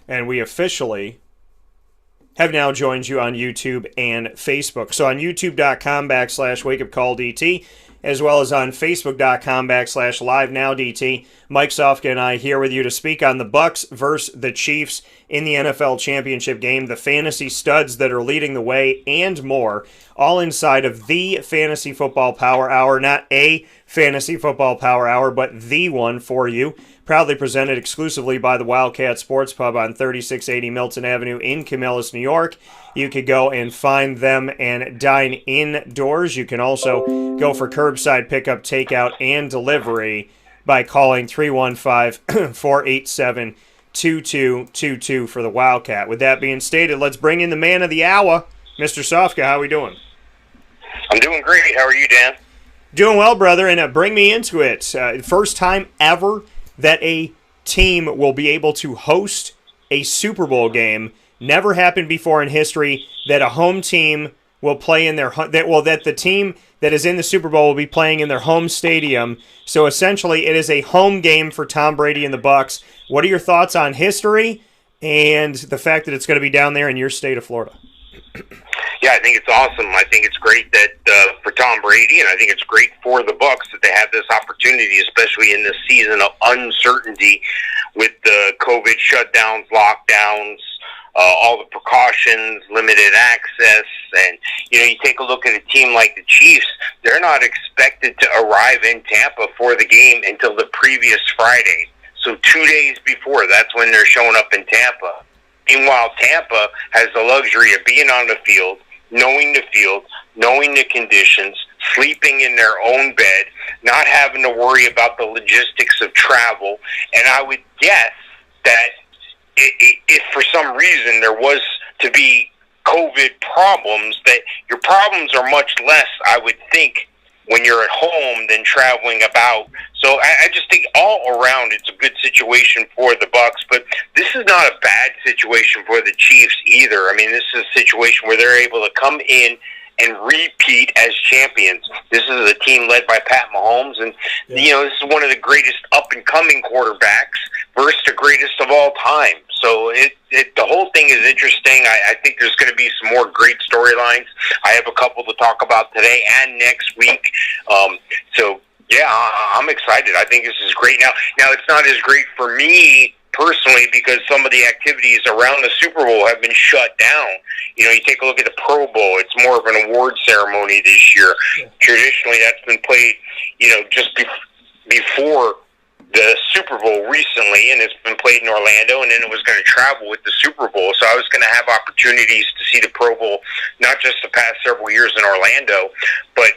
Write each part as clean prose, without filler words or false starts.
and we officially have now joined you on YouTube and Facebook. So on youtube.com/wakeupcalldt, as well as on facebook.com/livenowdt, Mike Sofka and I here with you to speak on the Bucks versus the Chiefs in the NFL championship game, the fantasy studs that are leading the way, and more, all inside of the Fantasy Football Power Hour. Not a Fantasy Football Power Hour, but the one for you. Proudly presented exclusively by the Wildcat Sports Pub on 3680 Milton Avenue in Camillus, New York. You could go and find them and dine indoors. You can also go for curbside pickup, takeout, and delivery by calling 315-487-2222 for the Wildcat. With that being stated, let's bring in the man of the hour, Mr. Sofka. How are we doing? I'm doing great. How are you, Dan? Doing well, brother, and bring me into it. First time ever that a team will be able to host a Super Bowl game. Never happened before in history that a home team will play in their that the team that is in the Super Bowl will be playing in their home stadium. So essentially, it is a home game for Tom Brady and the Bucks. What are your thoughts on history and the fact that it's going to be down there in your state of Florida? Yeah, I think it's awesome. I think it's great that for Tom Brady, and I think it's great for the Bucks that they have this opportunity, especially in this season of uncertainty with the COVID shutdowns, lockdowns, all the precautions, limited access, and you take a look at a team like the Chiefs. They're not expected to arrive in Tampa for the game until the previous Friday. So 2 days before, that's when they're showing up in Tampa. Meanwhile, Tampa has the luxury of being on the field, knowing the conditions, sleeping in their own bed, not having to worry about the logistics of travel. And I would guess that if for some reason there was to be COVID problems, that your problems are much less, I would think, when you're at home than traveling about. So I just think all around it's a good situation for the Bucks, but this is not a bad situation for the Chiefs either. I mean, this is a situation where they're able to come in and repeat as champions. This is a team led by Pat Mahomes, and this is one of the greatest up-and-coming quarterbacks versus the greatest of all time. So the whole thing is interesting. I think there's going to be some more great storylines. I have a couple to talk about today and next week. I'm excited. I think this is great. Now it's not as great for me personally because some of the activities around the Super Bowl have been shut down. You take a look at the Pro Bowl. It's more of an award ceremony this year. Yeah. Traditionally, that's been played, just before the Super Bowl recently, and it's been played in Orlando, and then it was going to travel with the Super Bowl. So I was going to have opportunities to see the Pro Bowl, not just the past several years in Orlando, but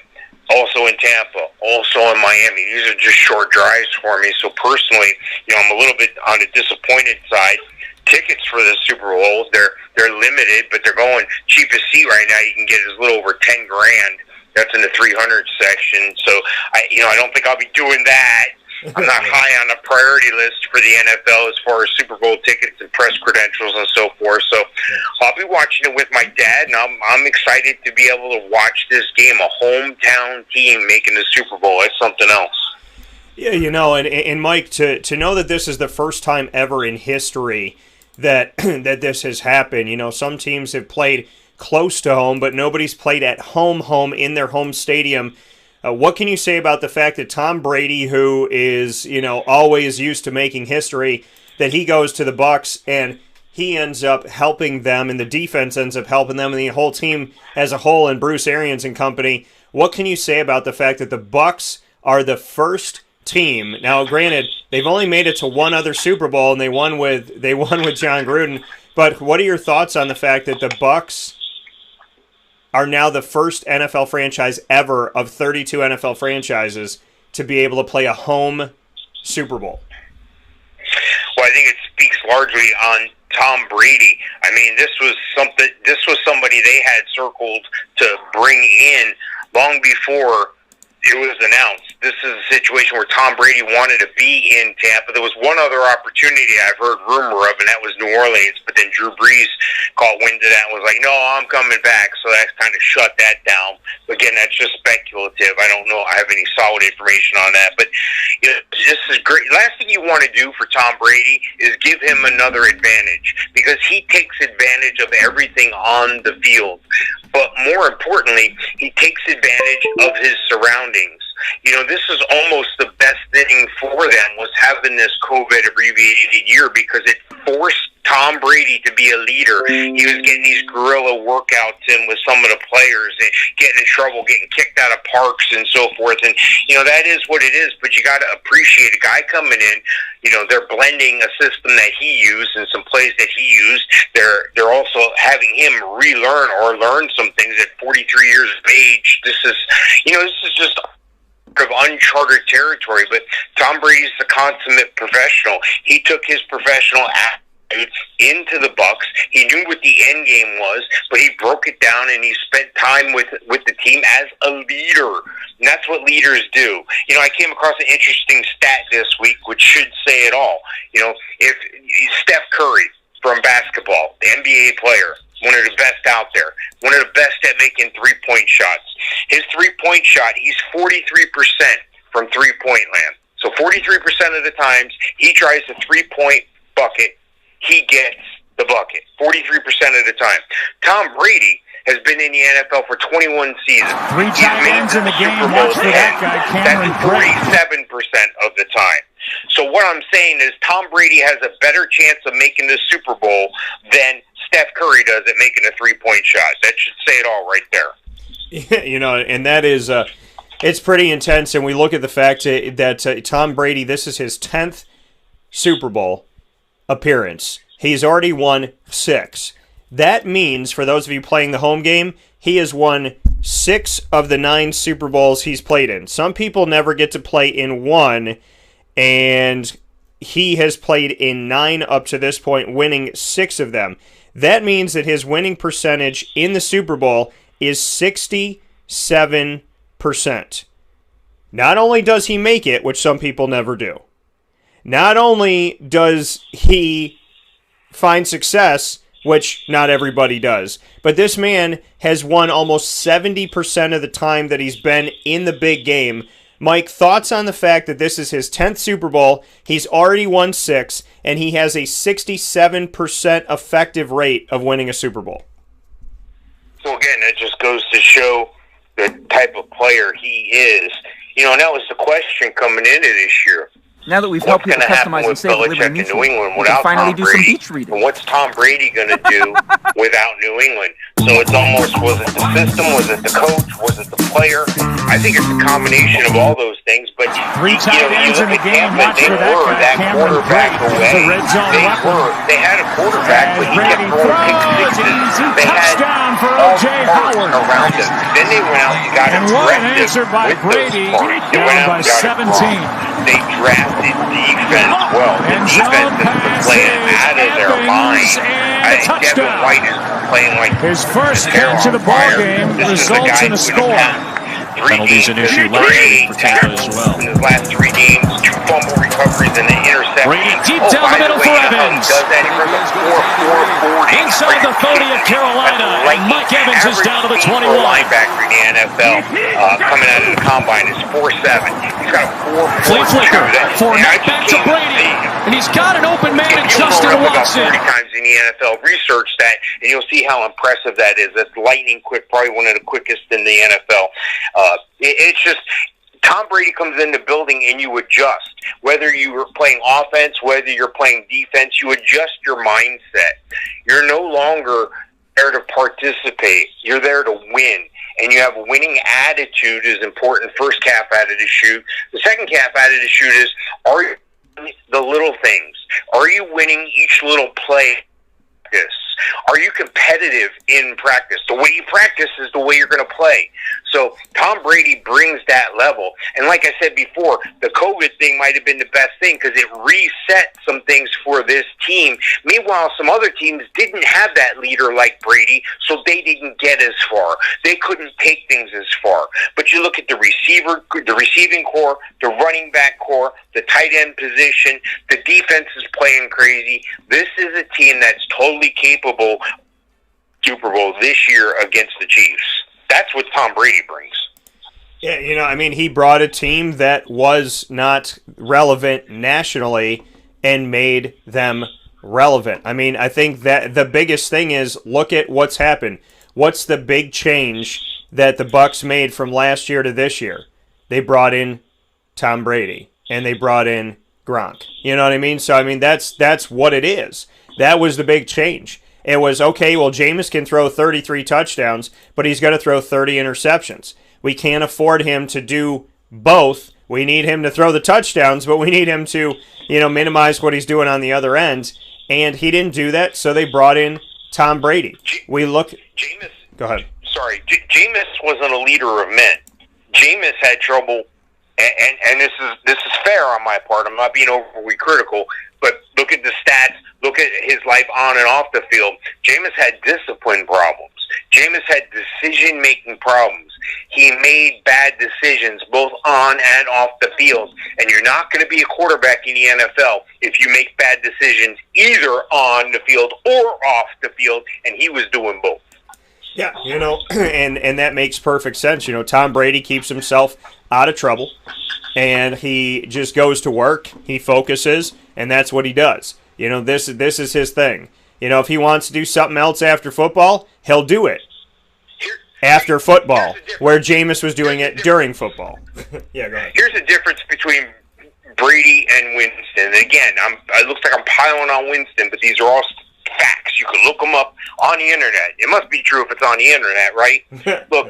also in Tampa, also in Miami. These are just short drives for me. So personally, I'm a little bit on the disappointed side. Tickets for the Super Bowl, they're limited, but they're going cheapest seat right now. You can get as little over $10,000. That's in the 300 section. So I don't think I'll be doing that. I'm not high on the priority list for the NFL as far as Super Bowl tickets and press credentials and so forth. So I'll be watching it with my dad, and I'm excited to be able to watch this game. A hometown team making the Super Bowl. It's something else. Yeah, and Mike, to know that this is the first time ever in history that that this has happened. Some teams have played close to home, but nobody's played at home in their home stadium. What can you say about the fact that Tom Brady, who is, always used to making history, that he goes to the Bucks and he ends up helping them, and the defense ends up helping them, and the whole team as a whole, and Bruce Arians and company. What can you say about the fact that the Bucks are the first team? Now, granted, they've only made it to one other Super Bowl, and they won with John Gruden. But what are your thoughts on the fact that the Bucks are now the first NFL franchise ever of 32 NFL franchises to be able to play a home Super Bowl? Well, I think it speaks largely on Tom Brady. I mean, this was somebody they had circled to bring in long before it was announced. This is a situation where Tom Brady wanted to be in Tampa. There was one other opportunity I've heard rumor of, and that was New Orleans. But then Drew Brees caught wind of that and was like, "No, I'm coming back." So that kind of shut that down. Again, that's just speculative. I don't know. I have any solid information on that. But this is great. Last thing you want to do for Tom Brady is give him another advantage, because he takes advantage of everything on the field. But more importantly, he takes advantage of his surroundings. This is almost the best thing for them, was having this COVID abbreviated year, because it forced Tom Brady to be a leader. He was getting these guerrilla workouts in with some of the players and getting in trouble, getting kicked out of parks and so forth. And, that is what it is, but you got to appreciate a guy coming in. They're blending a system that he used and some plays that he used. They're also having him relearn or learn some things at 43 years of age. This is just of uncharted territory, but Tom Brady's the consummate professional. He took his professional attitude into the Bucs. He knew what the end game was, but he broke it down and he spent time with the team as a leader. And that's what leaders do. I came across an interesting stat this week, which should say it all. If Steph Curry from basketball, the NBA player, one of the best out there, one of the best at making three-point shots. His three-point shot, he's 43% from three-point land. So 43% of the times he tries the three-point bucket, he gets the bucket. 43% of the time. Tom Brady has been in the NFL for 21 seasons. Three tight ends in the game. Watch for that guy, Cameron. That's 47% of the time. So what I'm saying is Tom Brady has a better chance of making the Super Bowl than Steph Curry does at making a three-point shot. That should say it all right there. And that is, it's pretty intense. And we look at the fact that Tom Brady, this is his 10th Super Bowl appearance. He's already won 6. That means, for those of you playing the home game, he has won 6 of the 9 Super Bowls he's played in. Some people never get to play in one, and he has played in 9 up to this point, winning 6 of them. That means that his winning percentage in the Super Bowl is 67%. Not only does he make it, which some people never do, not only does he find success, which not everybody does, but this man has won almost 70% of the time that he's been in the big game. Mike, thoughts on the fact that this is his 10th Super Bowl, he's already won 6, and he has a 67% effective rate of winning a Super Bowl? So again, that just goes to show the type of player he is. And that was the question coming into this year. Now that we've helped people customize and save Belichick in New England without finally Tom do some Brady, beach reading. and what's Tom Brady going to do without New England? So it's almost, was it the system? Was it the coach? Was it the player? I think it's a combination of all those things. But three tight ends in the game. Watch for that guy, that Cameron quarterback Brady. away. Red zone They had a quarterback, but he kept throwing pick sixes. They had all Howard around him. Then they went out and got aggressive by Brady. Down by 17. They drafted defense well. The defense is playing out of their mind. Devin White is playing like his first catch of the ball game results in a score. Penalties an issue last week for Tampa as well. In his last 3 games, 2 fumble recoveries and an interception. Brady deep down the middle for Evans. Does that? He runs a 4.40. Inside the 30 of Carolina, and Mike Evans is down to the 21. Linebacker in the NFL coming out of the combine is 4.7. He's got a 4.42. Flea flicker. Fournette back to Brady. And he's got an open man in Justin Watson. 40 times in the NFL. Research that, and you'll see how impressive that is. That's lightning quick, probably one of the quickest in the NFL. It's just Tom Brady comes in the building and you adjust. Whether you're playing offense, whether you're playing defense, you adjust your mindset. You're no longer there to participate. You're there to win. And you have a winning attitude is important. First half out of the chute. The second half out of the chute is, are you winning the little things? Are you winning each little play? Are you competitive in practice? The way you practice is the way you're going to play. So Tom Brady brings that level. And like I said before, the COVID thing might have been the best thing because it reset some things for this team. Meanwhile, some other teams didn't have that leader like Brady, so they didn't get as far. They couldn't take things as far. But you look at the receiving core, the running back core, the tight end position, the defense is playing crazy. This is a team that's totally capable Super Bowl this year against the Chiefs. That's what Tom Brady brings. Yeah, he brought a team that was not relevant nationally and made them relevant. I think that the biggest thing is look at what's happened. What's the big change that the Bucs made from last year to this year? They brought in Tom Brady and they brought in Gronk. You know what I mean? So that's what it is. That was the big change. It was, okay, well, Jameis can throw 33 touchdowns, but he's got to throw 30 interceptions. We can't afford him to do both. We need him to throw the touchdowns, but we need him to, minimize what he's doing on the other end. And he didn't do that, so they brought in Tom Brady. Jameis. Go ahead. Sorry, Jameis wasn't a leader of men. Jameis had trouble, and this is fair on my part. I'm not being overly critical, but look at the stats. Look at his life on and off the field. Jameis had discipline problems. Jameis had decision-making problems. He made bad decisions both on and off the field. And you're not going to be a quarterback in the NFL if you make bad decisions either on the field or off the field, and he was doing both. Yeah, and that makes perfect sense. Tom Brady keeps himself out of trouble, and he just goes to work. He focuses, and that's what he does. This is his thing. If he wants to do something else after football, he'll do it after football, where Jameis was doing it during football. Yeah, go ahead. Here's the difference between Brady and Winston. Again, it looks like I'm piling on Winston, but these are all facts. You can look them up on the internet. It must be true if it's on the internet, right? Look,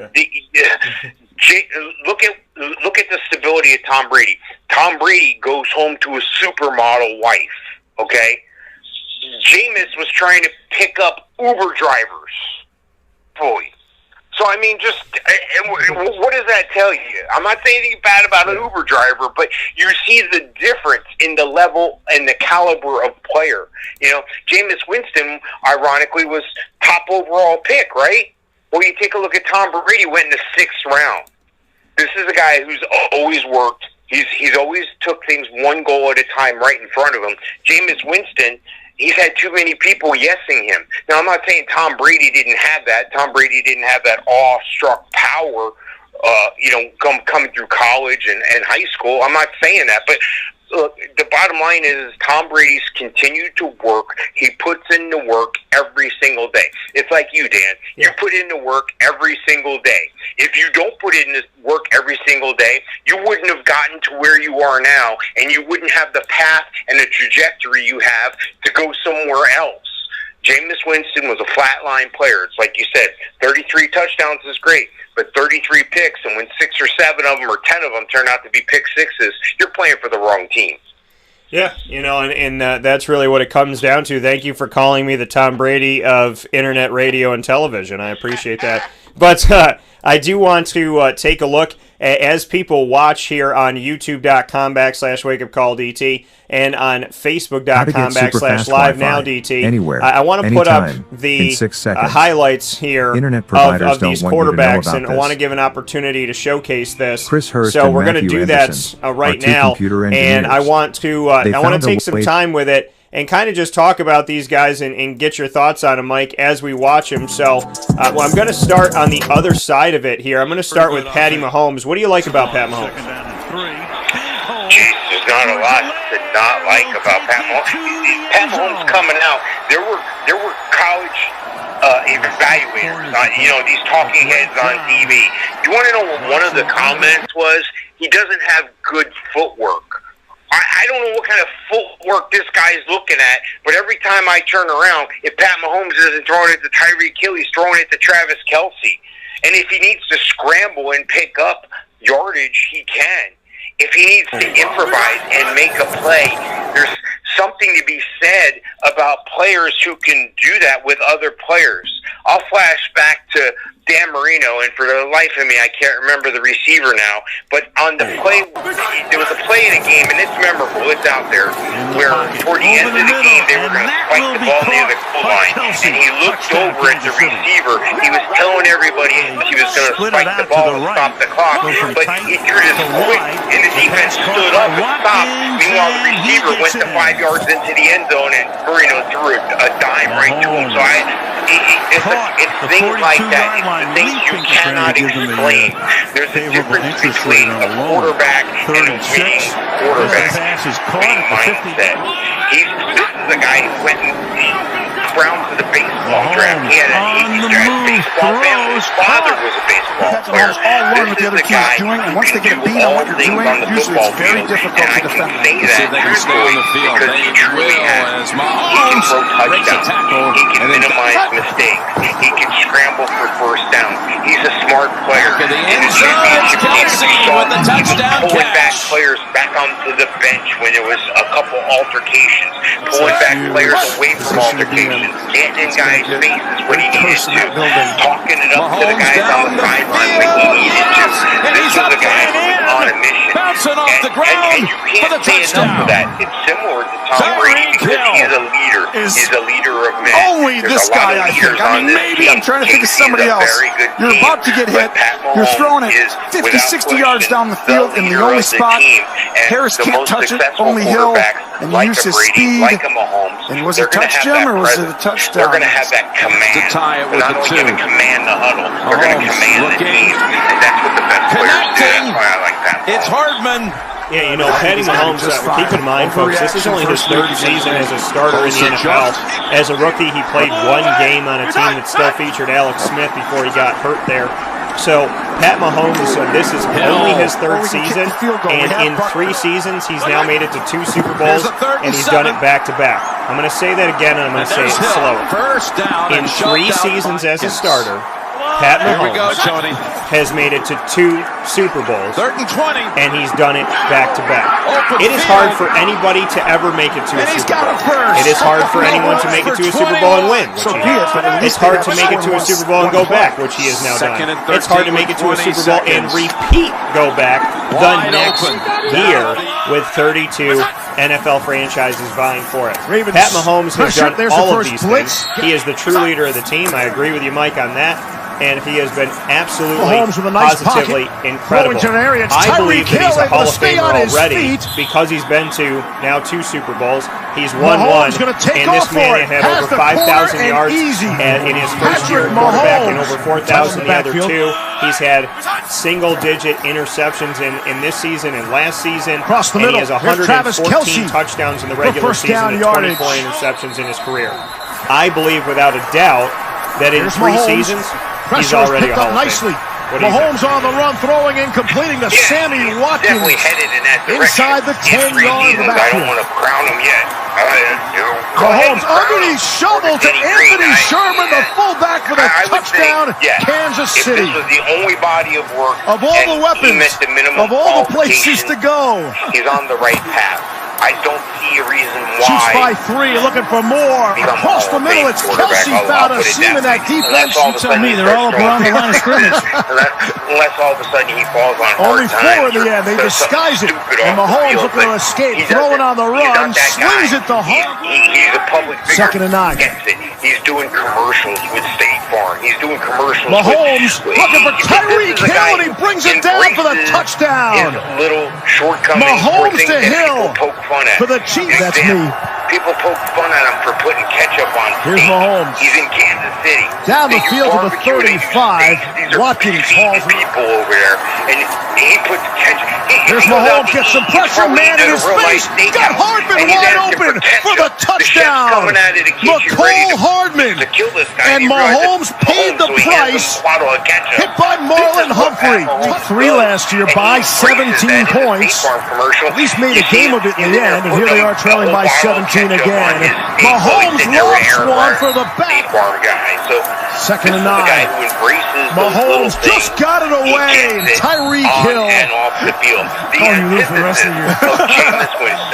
look at the stability of Tom Brady. Tom Brady goes home to a supermodel wife. Okay, Jameis was trying to pick up Uber drivers. Boy. So, what does that tell you? I'm not saying anything bad about an Uber driver, but you see the difference in the level and the caliber of player. Jameis Winston, ironically, was top overall pick, right? Well, you take a look at Tom Brady, went in the 6th round. This is a guy who's always worked. He's always took things one goal at a time right in front of him. Jameis Winston, he's had too many people yesing him. Now, I'm not saying Tom Brady didn't have that. Tom Brady didn't have that awestruck power, coming through college and high school. I'm not saying that, but look, the bottom line is Tom Brady's continued to work. He puts in the work every single day. It's like you, Dan. You put in the work every single day. If you don't put in the work every single day, you wouldn't have gotten to where you are now, and you wouldn't have the path and the trajectory you have to go somewhere else. Jameis Winston was a flatline player. It's like you said, 33 touchdowns is great, but 33 picks, and when 6 or 7 of them or 10 of them turn out to be pick sixes, you're playing for the wrong team. Yeah, and that's really what it comes down to. Thank you for calling me the Tom Brady of internet, radio, and television. I appreciate that. But I do want to take a look as people watch here on youtube.com/wakeupcalldt and on facebook.com/livenowdt. Anywhere, I want to put up the highlights here of these quarterbacks, and I want to give an opportunity to showcase this. So we're going to do that right now, and I want to take some time with it and kind of just talk about these guys and get your thoughts on them, Mike, as we watch them. So I'm going to start on the other side of it here. I'm going to start with Patty Mahomes. What do you like about Pat Mahomes? Jeez, there's not a lot to not like about Pat Mahomes. Pat Mahomes coming out, there were college evaluators, these talking heads on TV. You want to know what one of the comments was? He doesn't have good footwork. I don't know what kind of footwork this guy's looking at, but every time I turn around, if Pat Mahomes isn't throwing it to Tyreek Hill, he's throwing it to Travis Kelce. And if he needs to scramble and pick up yardage, he can. If he needs to improvise and make a play, there's something to be said about players who can do that with other players. I'll flash back to Dan Marino, and for the life of me, I can't remember the receiver now, but on the play, there was a play in a game, and it's memorable, it's out there, where toward the end of the game, they were going to spike the ball near the goal line, and he looked over at the receiver. He was telling everybody he was going to spike the ball and stop the clock, but he threw this quick, and the defense stood up and stopped. Meanwhile, the receiver went to 5 yards into the end zone, and Marino threw a dime right to him. So it's things like that. It's the things you cannot explain. There's a difference between a quarterback and a winning quarterback. Winning mindset. This is a guy who went and round to the baseball draft. He had a baseball family. His father was a baseball player. This is the guy who can do all things on the football field. And I can say that truthfully because he truly has. He can throw touchdowns. He can minimize mistakes. He can scramble for first down. He's a smart player. The inside, Kelsey with the touchdown pulling back catch. players back onto the bench when there was a couple altercations. Pulling back players away from altercations. Getting in guys' faces when he needed to. Talking it up to the guys on the sideline when he needed to. This was a guy who was on a mission. Bouncing off the ground for the touchdown. That. It's similar to Tom Brady because he's a leader. He's a leader of men. Only this guy, I think. I mean, maybe I'm trying to think of somebody else. You're about to get hit. You're throwing it 50, 60 yards down the field in the only spot. Harris can't touch it, only Hill. And you use his speed. Like a Mahomes. And was it a touchdown or was it a touchdown? They're going to have that command. To tie it with not only going to command the huddle, they're going to command the team. And that's what the best players do. That's why I like that. It's Hardman. Yeah, you know, Patty Mahomes, keep in mind, folks, this is only his third season as a starter in the NFL. As a rookie, he played one game on a team that still featured Alex Smith before he got hurt there. So, Pat Mahomes, this is only his third season, and in 3 seasons, he's now made it to 2 Super Bowls, and he's done it back-to-back. I'm going to say that again, and I'm going to say it slower. In 3 seasons as a starter, Pat Mahomes has made it to 2 Super Bowls, 3rd and 20, and he's done it back-to-back. It is hard for anybody to ever make it to a Super Bowl. It is hard for anyone to make it to a Super Bowl and win. It's hard to make it to a Super Bowl and go back, which he has now done. It's hard to make it to a Super Bowl and repeat go back the next year with 32 NFL franchises vying for it. Pat Mahomes has done all of these things. He is the true leader of the team. I agree with you, Mike, on that. And he has been absolutely, positively incredible. I believe that he's a Hall of Famer already because he's been to now 2 Super Bowls. He's won 1, and this man had over 5,000 yards in his first year at quarterback and over 4,000 the other 2. He's had single-digit interceptions in this season and last season, and he has 114 touchdowns in the regular season and 24 interceptions in his career. I believe without a doubt that in 3 seasons, he's already a Hall of Famer. Mahomes on the run, throwing and completing to Sammy Watkins. Definitely headed in that direction. Inside the 10-yard backfield. I don't want to crown him yet. Mahomes underneath shovel to Anthony Sherman, the fullback for the touchdown, Kansas City. If this was the only body of work, of all the weapons, of all the places to go, he's on the right path. I don't see a reason why. Shoots by 3, looking for more. Across the middle, it's Kelsey found a seam in that defense. You tell me, they're all up around the line of scrimmage. Unless all of a sudden he falls on hard times. Only 4 in the end. They disguise it. And Mahomes looking to escape, throwing on the run, swings it to Hart. He's a public figure. 2nd and 9. Gets it. He's doing commercials with State Farm. He's doing commercials Mahomes looking for Tyreek Hill, and he brings it down for the touchdown. Little shortcomings. Mahomes to Hill for the Chiefs. That's me. People poke fun at him for putting ketchup on steak. Here's Mahomes. He's in Kansas City. Down the field to the 35. Watkins hauls people over there, and he puts ketchup. Here's Mahomes, gets some pressure, man in his face. Got Hardman wide open for the touchdown. McCole Hardman. And Mahomes paid the price. Hit by Marlon Humphrey. 3 last year by 17 points. At least made a game of it in the end, and here they are trailing by 17. routine again. Mahomes lofts one for the back. Guy. So second and 9. Guy who embraces Mahomes just got it away. Tyreek Hill. And off the field. The you lose the rest of your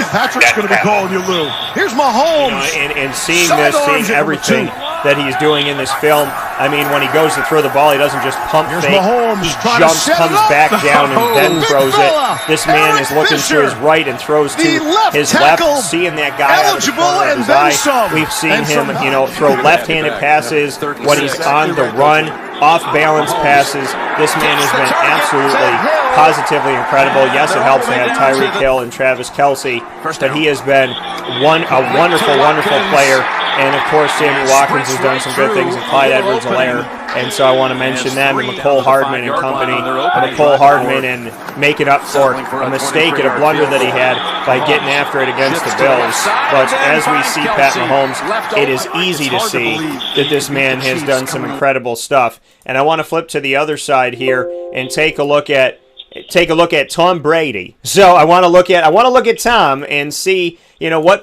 Patrick's going to be calling you Lou. Here's Mahomes. And seeing this, seeing everything that he's doing in this film, I mean, when he goes to throw the ball, he doesn't just pump fake. Mahomes he jumps, comes back down, and then throws it. This man is looking to his right and throws to his left, seeing that guy out of the corner of his eye. We've seen him, throw left-handed passes when he's on the run, off-balance passes. This man has been absolutely, positively incredible. Yes, it helps to have Tyreek Hill and Travis Kelce, but he has been a wonderful, wonderful player. And, of course, Sammy Watkins has done some good things, and Clyde Edwards-Helaire. And so I want to mention them, and McCole Hardman and company. McCole Hardman and making up for a mistake and a blunder that he had by getting after it against the Bills. But as we see Pat Mahomes, it is easy to see that this man has done some incredible stuff. And I want to flip to the other side here and take a look at Tom Brady. So I want to look at Tom and see, what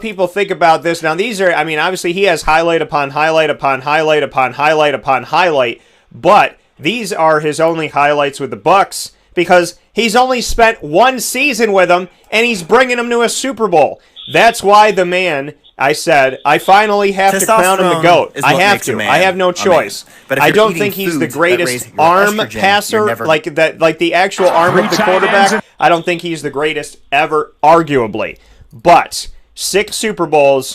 people think about this. Now, these are, obviously he has highlight upon highlight upon highlight upon highlight upon highlight, but these are his only highlights with the Bucs because he's only spent one season with them, and he's bringing them to a Super Bowl. That's why the man, I said, I finally have to crown him the GOAT. I have to. I have no choice. But I don't think he's the greatest arm passer, like the actual arm of the quarterback. I don't think he's the greatest ever, arguably. But 6 Super Bowl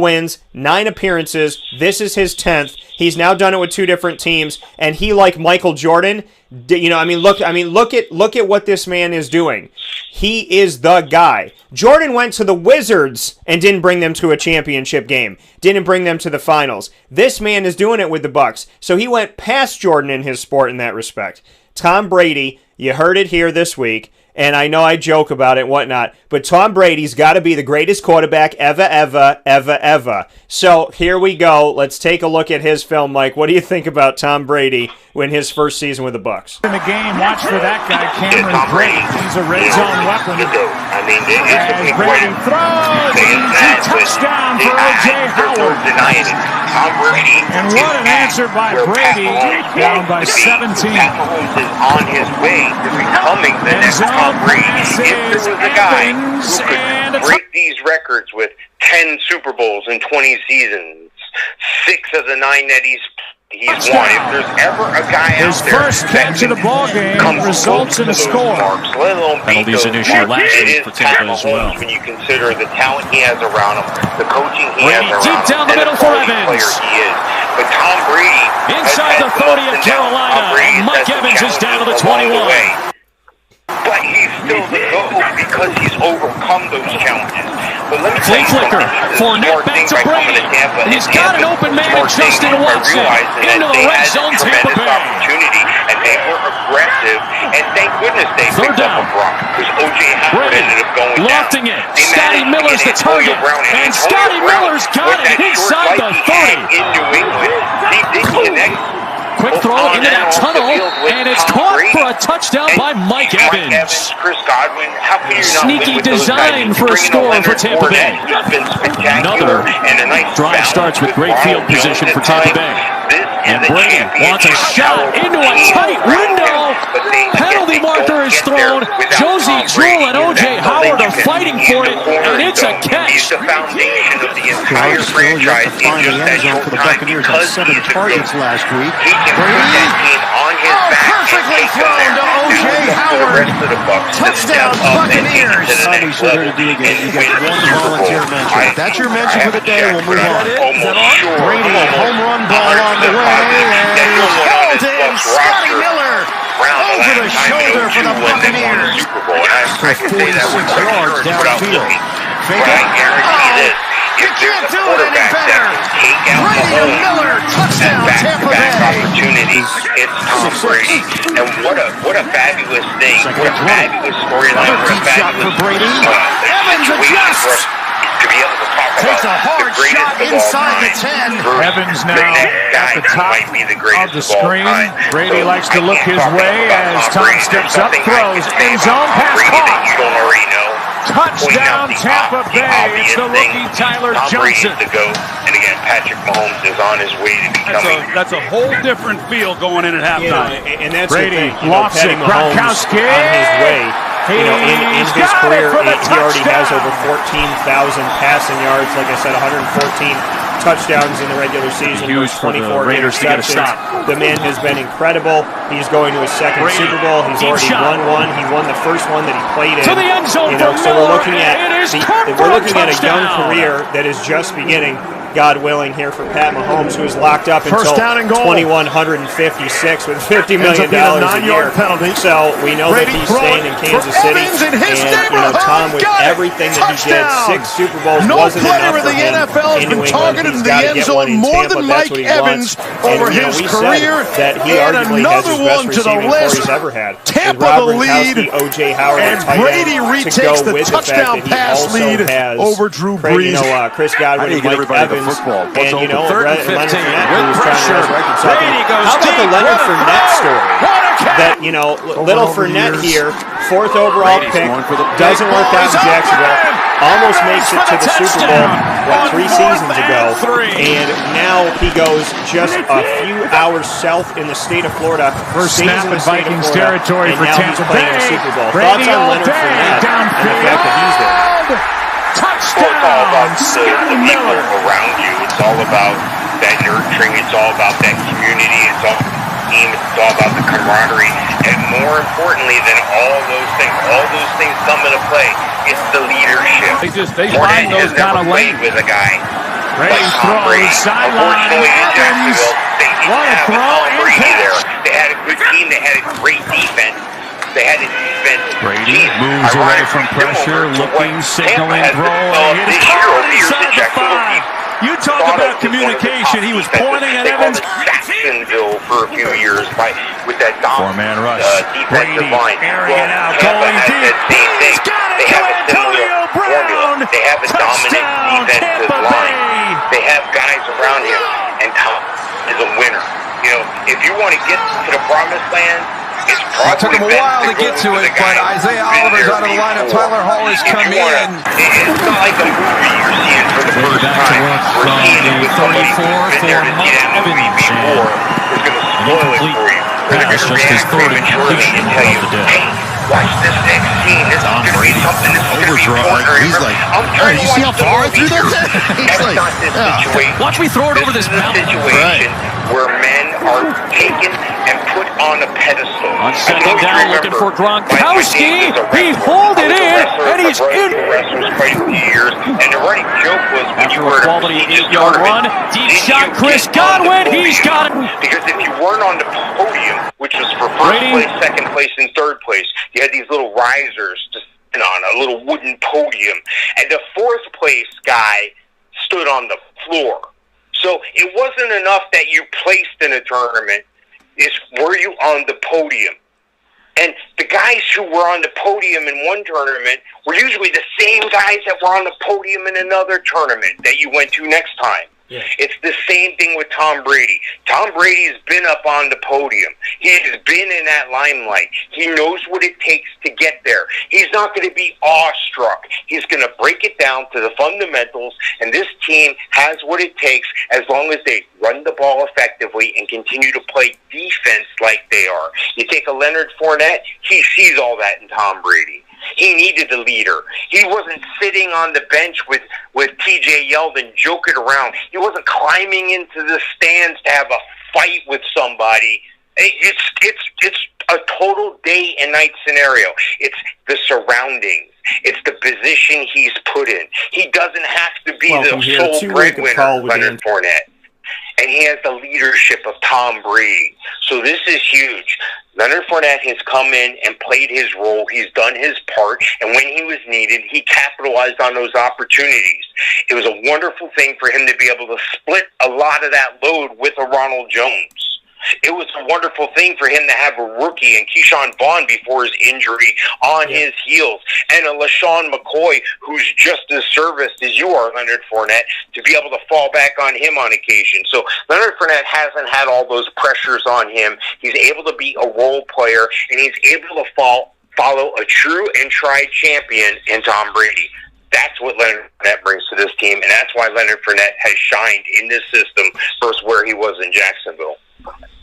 wins, 9 appearances. This is his 10th. He's now done it with 2 different teams, and he, like Michael Jordan, look at what this man is doing. He is the guy. Jordan went to the Wizards and didn't bring them to a championship game. Didn't bring them to the finals. This man is doing it with the Bucs. So he went past Jordan in his sport in that respect. Tom Brady, you heard it here this week. And I know I joke about it and whatnot, but Tom Brady's got to be the greatest quarterback ever. So here we go. Let's take a look at his film, Mike. What do you think about Tom Brady in his first season with the Bucs? In the game, watch for that guy, Cameron Brady. He's a red zone weapon. As Brady throws, easy touchdown for O.J. Howard. And what an answer by Brady, down by 17. Mahomes is on his way to becoming the next Tom Brady. If there was a guy who could break these records with 10 Super Bowls in 20 seasons, 6 of the 9 that he's won. If there's ever a guy his out there first catch of the ball game results in a score. Penalties an issue last week for Tampa as well. When you consider the talent he has around him, the coaching he has around him, deep down the middle for Evans. He is. But Tom Brady inside the 30 of Carolina, and Mike Evans is down to the 21. But he's still the GOAT because he's overcome those challenges. But let me flea flicker. Fournette back to Brady. And he's got an open man in Justin Watson. Into the red zone, Tampa Bay. And they were aggressive. And thank goodness they picked up a block. Because O.J. Howard ended up going down. Lofting it. Scotty Miller's the target. And Scotty Miller's got it inside the 30. In New England, he did connect. Quick throw into that tunnel, and it's caught for a touchdown by Mike Evans. Chris Godwin, how can you not sneaky design for a score for Tampa Bay. Another drive starts with great field position for Tampa Bay. And Brady wants a shot into a tight window. Penalty marker is thrown. Josie Jewell and O.J. Howard are fighting for it, and it's a catch. He's the foundation of the entire franchise in just that short time because he's 7 targets last week. He can put that team on his back. Perfectly thrown to O.J. Howard. Touchdown, Buccaneers. You get one volunteer mention. If that's your mention for the day, we'll move on. Brady, home run ball on the way, and he's held in. Scotty Miller over the shoulder for the Buccaneers. For 46 yards downfield. Fake it. You can't do it any better. Brady to Miller, touchdown, Tampa Bay. Opportunities. It's Tom Brady, and what a fabulous thing! What a fabulous storyline! What a shot for Brady. Evans adjusts. To be able to talk about takes a hard shot inside the 10. Evans now at the top of the screen. Brady likes to look his way as Tom steps up, throws, end zone, pass caught. You don't already know. Touchdown, Tampa Bay. It's the rookie Tyler Johnson. To go, and again, Patrick Mahomes is on his way to becoming. That's a whole different feel going in at halftime. And that's Brady the thing. lofts it. Gronkowski on his way. In his career, he already has over 14,000 passing yards. Like I said, 114 touchdowns in the regular season. Huge for the 24 Raiders to get a stop. The man has been incredible. He's going to his second Brady, Super Bowl. He's already won one. He won the first one that he played in. To the end zone so we're looking at a young career that is just beginning. God willing, here for Pat Mahomes, who is locked up until 2156 with $50 million a year. Penalty. So we know that he's staying in Kansas City. And Tom, with everything that he did, 6 Super Bowls wasn't enough for him. NFL has been targeted in the end zone more than Mike Evans over his career. That he arguably has his best receiving core he's ever had. Tampa the lead, O.J. Howard, and Brady retakes the touchdown pass lead over Drew Brees. Chris Godwin and Mike Evans. Football. And Leonard Fournette, with pressure. Brady goes how about the Leonard Fournette story? That, little Fournette here, 4th overall pick, doesn't work out in Jacksonville, almost makes it to the Super Bowl, 3 seasons ago, and now he goes just a few hours south in the state of Florida, first snap in Vikings territory for Tampa Bay. Super Bowl. Thoughts on Leonard Fournette and the fact that he's there? It's all about the people around you. It's all about that nurturing. It's all about that community. It's all team. It's all about the camaraderie. And more importantly than all those things come into play. It's the leadership. They find those kind of lanes with a guy. Brady throws sideline. Evans. What a throw! There. They had a good team. They had a great defense. They had a defense. Brady moves away from pressure, looking, signaling, throwing. It is inside the 5. You talk about communication. He was pointing at Evans. Jacksonville for a few years with that four-man rush. Defensive line. Airing it out, going deep. He's got it to Antonio Brown. They have a dominant defensive line. They have guys around him, and Tom is a winner. If you want to get to the promised land, it took him a while to get to it, but Isaiah Oliver's out of the lineup. Tyler Hall has come in. It's not like a movie you're seeing for the first time. We're seeing it with somebody who's been there to see that movie before. It's going to spoil it for you. They're going to react prematurely and tell you, hey, watch this next scene. This is going to be something. This is going to be important. He's like, hey, you see how far I threw that? That's not this situation. Watch me throw it over this mountain. This is a situation where men are taken and put on a pedestal. On second down, looking for Gronkowski. He hauled it in, and he's in. Wrestlers quite a few years, and the running joke was when you were a quality 8-yard run, deep shot, Chris Godwin. He's got it. Because if you weren't on the podium, which was for first place, second place, and third place, you had these little risers just on a little wooden podium, and the 4th place guy stood on the floor. So it wasn't enough that you placed in a tournament. Were you on the podium? And the guys who were on the podium in one tournament were usually the same guys that were on the podium in another tournament that you went to next time. Yeah. It's the same thing with Tom Brady. Tom Brady has been up on the podium. He has been in that limelight. He knows what it takes to get there. He's not going to be awestruck. He's going to break it down to the fundamentals, and this team has what it takes as long as they run the ball effectively and continue to play defense like they are. You take a Leonard Fournette, he sees all that in Tom Brady. He needed a leader. He wasn't sitting on the bench with T.J. Yeldon joking around. He wasn't climbing into the stands to have a fight with somebody. It's a total day and night scenario. It's the surroundings. It's the position he's put in. He doesn't have to be the sole breadwinner, Leonard Fournette. And he has the leadership of Tom Brady. So this is huge. Leonard Fournette has come in and played his role. He's done his part. And when he was needed, he capitalized on those opportunities. It was a wonderful thing for him to be able to split a lot of that load with a Ronald Jones. It was a wonderful thing for him to have a rookie and Keyshawn Vaughn before his injury on his heels, and a LaShawn McCoy who's just as serviced as you are, Leonard Fournette, to be able to fall back on him on occasion. So Leonard Fournette hasn't had all those pressures on him. He's able to be a role player, and he's able to fall follow a true and tried champion in Tom Brady. That's what Leonard Fournette brings to this team, and that's why Leonard Fournette has shined in this system versus where he was in Jacksonville.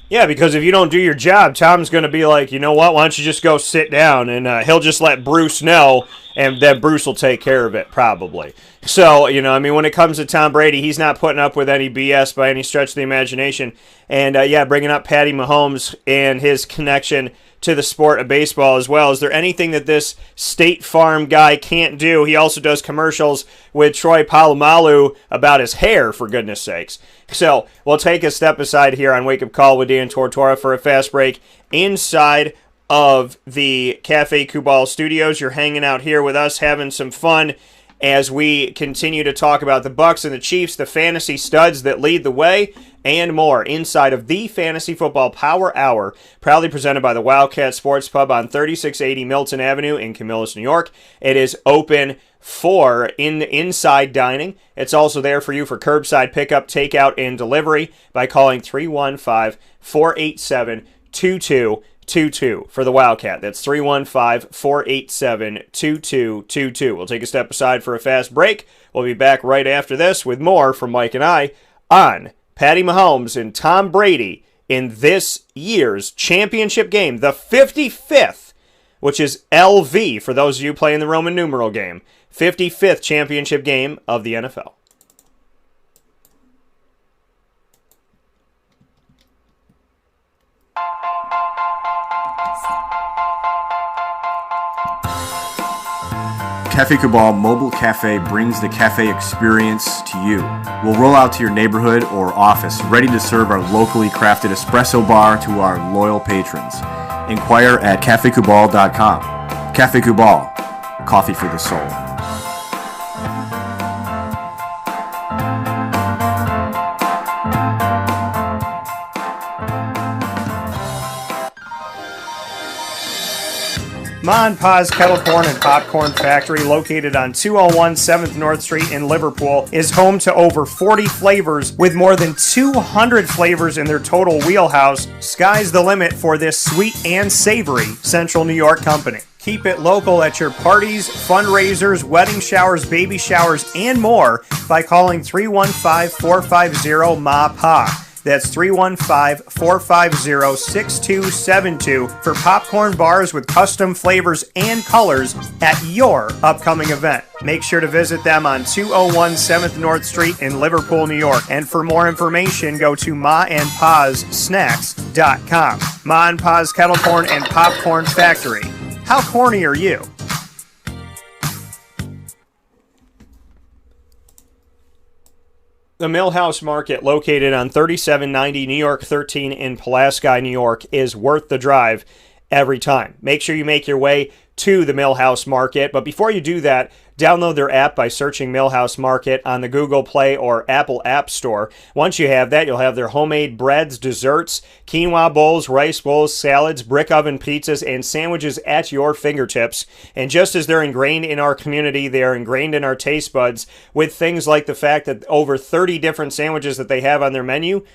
Yeah, because if you don't do your job, Tom's going to be like, you know what, why don't you just go sit down, and he'll just let Bruce know, and then Bruce will take care of it, probably. So, when it comes to Tom Brady, he's not putting up with any BS by any stretch of the imagination. And, bringing up Patty Mahomes and his connection to the sport of baseball as well. Is there anything that this State Farm guy can't do? He also does commercials with Troy Polamalu about his hair, for goodness sakes. So we'll take a step aside here on Wake Up Call with Dan Tortora for a fast break inside of the Cafe Kubal studios. You're hanging out here with us, having some fun as we continue to talk about the Bucs and the Chiefs, the fantasy studs that lead the way, and more inside of the Fantasy Football Power Hour, proudly presented by the Wildcat Sports Pub on 3680 Milton Avenue in Camillus, New York. It is open for inside dining. It's also there for you for curbside pickup, takeout, and delivery by calling 315-487-2222 for the Wildcat. That's 315-487-2222. We'll take a step aside for a fast break. We'll be back right after this with more from Mike and I on Patty Mahomes and Tom Brady in this year's championship game, the 55th, which is LV for those of you playing the Roman numeral game, 55th championship game of the NFL. Cafe Cabal Mobile Cafe brings the cafe experience to you. We'll roll out to your neighborhood or office, ready to serve our locally crafted espresso bar to our loyal patrons. Inquire at cafecubal.com. Cafe Cabal, coffee for the soul. Ma and Pa's Kettle Corn and Popcorn Factory, located on 201 7th North Street in Liverpool, is home to over 40 flavors with more than 200 flavors in their total wheelhouse. Sky's the limit for this sweet and savory Central New York company. Keep it local at your parties, fundraisers, wedding showers, baby showers, and more by calling 315-450-MA-PA. That's 315-450-6272 for popcorn bars with custom flavors and colors at your upcoming event. Make sure to visit them on 201 7th North Street in Liverpool, New York. And for more information, go to maandpazsnacks.com. Ma and Pa's Kettle Corn and Popcorn Factory. How corny are you? The Millhouse Market, located on 3790 New York 13 in Pulaski, New York, is worth the drive every time. Make sure you make your way to the Millhouse Market, but before you do that, download their app by searching Millhouse Market on the Google Play or Apple App Store. Once you have that, you'll have their homemade breads, desserts, quinoa bowls, rice bowls, salads, brick oven pizzas, and sandwiches at your fingertips. And just as they're ingrained in our community, they are ingrained in our taste buds with things like the fact that over 30 different sandwiches that they have on their menu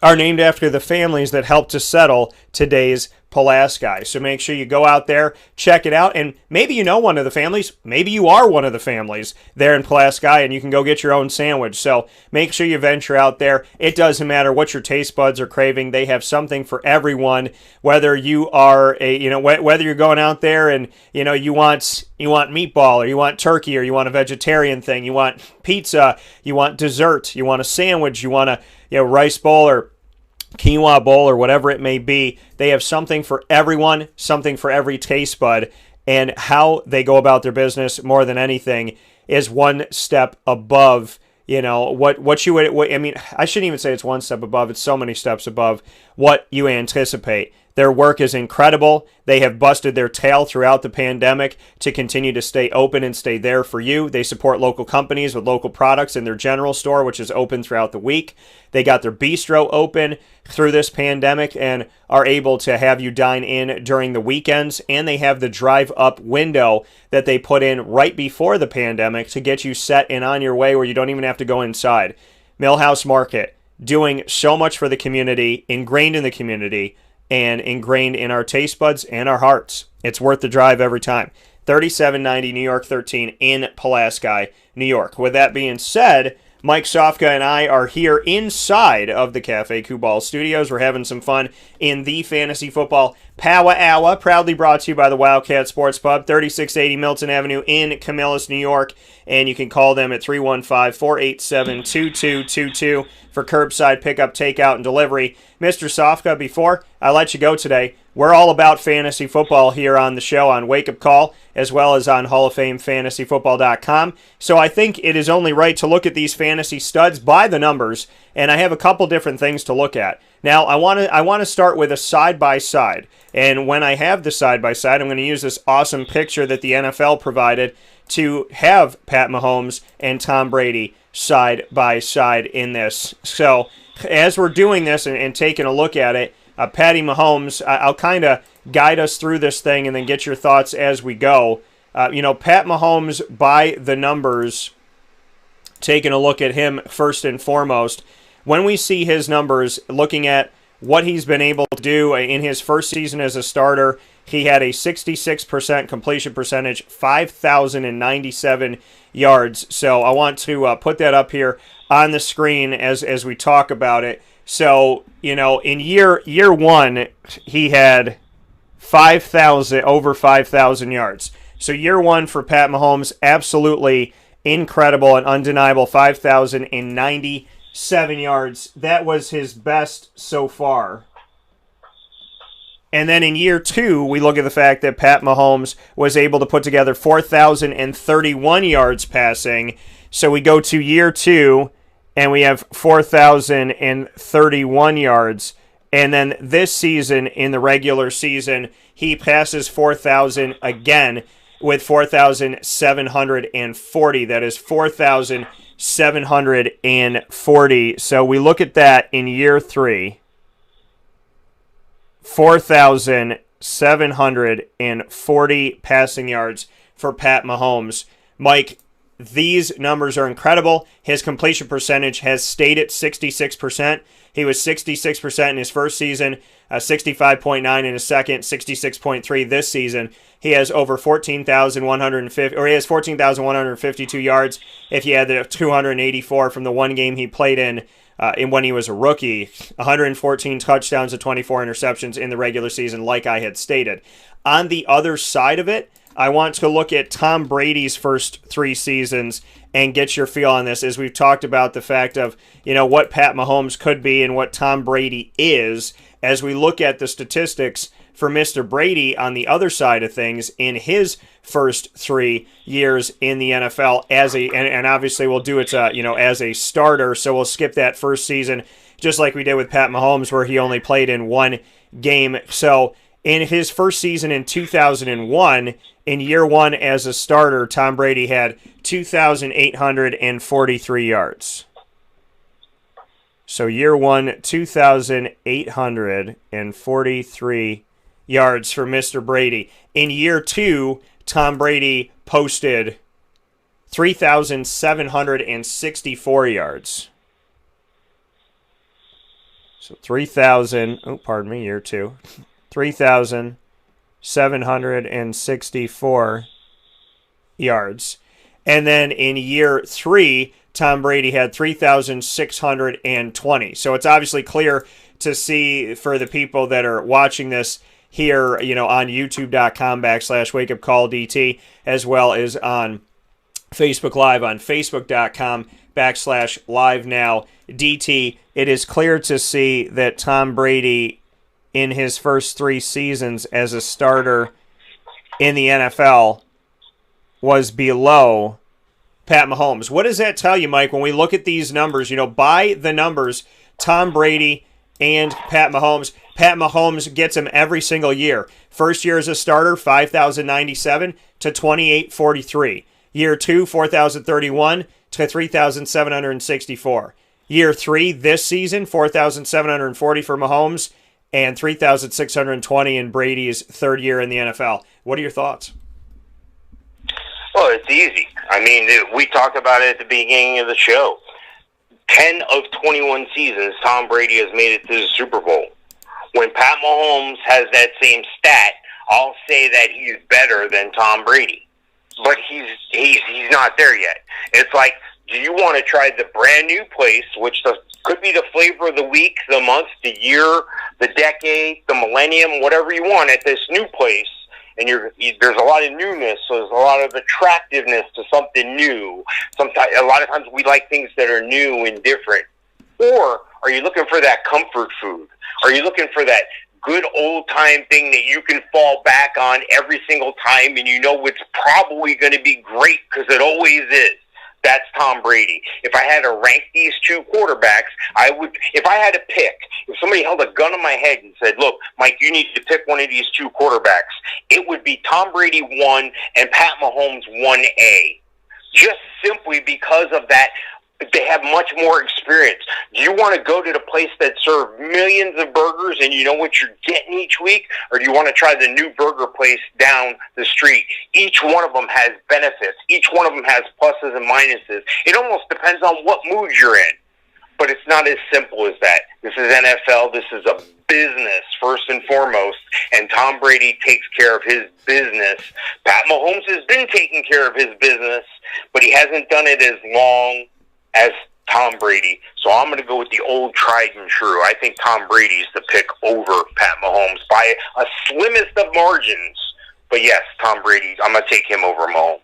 are named after the families that helped to settle today's Pulaski. So make sure you go out there, check it out, and maybe you know one of the families, maybe you are one of the families there in Pulaski, and you can go get your own sandwich. So make sure you venture out there. It doesn't matter what your taste buds are craving. They have something for everyone, whether you are whether you're going out there and you want meatball, or you want turkey, or you want a vegetarian thing, you want pizza, you want dessert, you want a sandwich, you want a rice bowl or quinoa bowl or whatever it may be. They have something for everyone, something for every taste bud, and how they go about their business more than anything is one step above what you would. I shouldn't even say it's one step above. It's so many steps above what you anticipate. Their work is incredible. They have busted their tail throughout the pandemic to continue to stay open and stay there for you. They support local companies with local products in their general store, which is open throughout the week. They got their bistro open through this pandemic and are able to have you dine in during the weekends. And they have the drive-up window that they put in right before the pandemic to get you set and on your way where you don't even have to go inside. Millhouse Market, doing so much for the community, ingrained in the community, and ingrained in our taste buds and our hearts. It's worth the drive every time. 3790 New York 13 in Pulaski, New York. With that being said, Mike Sofka and I are here inside of the Cafe Kubal Studios. We're having some fun in the Fantasy Football Power Hour, proudly brought to you by the Wildcat Sports Pub, 3680 Milton Avenue in Camillus, New York. And you can call them at 315-487-2222 for curbside pickup, takeout, and delivery. Mr. Sofka, before I let you go today, we're all about fantasy football here on the show on Wake Up Call, as well as on HallOfFameFantasyFootball.com. So I think it is only right to look at these fantasy studs by the numbers, and I have a couple different things to look at. Now, I want to start with a side-by-side, and when I have the side-by-side, I'm going to use this awesome picture that the NFL provided to have Pat Mahomes and Tom Brady side-by-side in this. So as we're doing this and taking a look at it, Patty Mahomes, I'll kind of guide us through this thing and then get your thoughts as we go. Pat Mahomes, by the numbers, taking a look at him first and foremost, when we see his numbers, looking at what he's been able to do in his first season as a starter, he had a 66% completion percentage, 5,097 yards. So I want to put that up here on the screen as we talk about it. So, in year one, he had over 5,000 yards. So year one for Pat Mahomes, absolutely incredible and undeniable, 5,097 yards. That was his best so far. And then in year two, we look at the fact that Pat Mahomes was able to put together 4,031 yards passing. So we go to year two, and we have 4,031 yards. And then this season, in the regular season, he passes 4,000 again with 4,740. That is 4,740. So we look at that in year three. 4,740 passing yards for Pat Mahomes. Mike, these numbers are incredible. His completion percentage has stayed at 66%. He was 66% in his first season, 65.9 in his second, 66.3 this season. He has over 14,152 yards. If you add the 284 from the one game he played in when he was a rookie, 114 touchdowns and 24 interceptions in the regular season, like I had stated. On the other side of it, I want to look at Tom Brady's first three seasons and get your feel on this, as we've talked about the fact of, what Pat Mahomes could be and what Tom Brady is. As we look at the statistics for Mr. Brady on the other side of things in his first 3 years in the NFL and obviously we'll do it, as a starter. So we'll skip that first season, just like we did with Pat Mahomes, where he only played in one game. So in his first season in 2001, in year one as a starter, Tom Brady had 2,843 yards. So year one, 2,843 yards for Mr. Brady. In year two, Tom Brady posted 3,764 yards. So year two. 3,764 yards. And then in year three, Tom Brady had 3,620. So it's obviously clear to see for the people that are watching this here, on youtube.com/wakeupcalldt, as well as on Facebook Live on facebook.com/live-now-DT. It is clear to see that Tom Brady, in his first 3 seasons as a starter in the NFL, was below Pat Mahomes. What does that tell you, Mike, when we look at these numbers? By the numbers, Tom Brady and Pat Mahomes gets him every single year. First year as a starter, 5,097 to 2,843. Year two, 4,031 to 3,764. Year three, this season, 4,740 for Mahomes, and 3,620 in Brady's third year in the NFL. What are your thoughts? Well, it's easy. We talked about it at the beginning of the show. 10 of 21 seasons, Tom Brady has made it to the Super Bowl. When Pat Mahomes has that same stat, I'll say that he's better than Tom Brady. But he's not there yet. It's like, do you want to try the brand new place, which could be the flavor of the week, the month, the year, the decade, the millennium, whatever you want at this new place? And there's a lot of newness, so there's a lot of attractiveness to something new. A lot of times we like things that are new and different. Or are you looking for that comfort food? Are you looking for that good old-time thing that you can fall back on every single time and you know it's probably going to be great because it always is? That's Tom Brady. If I had to rank these two quarterbacks, if I had to pick, if somebody held a gun on my head and said, look, Mike, you need to pick one of these two quarterbacks, it would be Tom Brady 1 and Pat Mahomes 1A. Just simply because of that, they have much more experience. Do you want to go to the place that serves millions of burgers and you know what you're getting each week? Or do you want to try the new burger place down the street? Each one of them has benefits. Each one of them has pluses and minuses. It almost depends on what mood you're in. But it's not as simple as that. This is NFL. This is a business, first and foremost. And Tom Brady takes care of his business. Pat Mahomes has been taking care of his business, but he hasn't done it as long as Tom Brady. So I'm going to go with the old tried and true. I think Tom Brady's the pick over Pat Mahomes by a slimmest of margins. But yes, Tom Brady, I'm going to take him over Mahomes.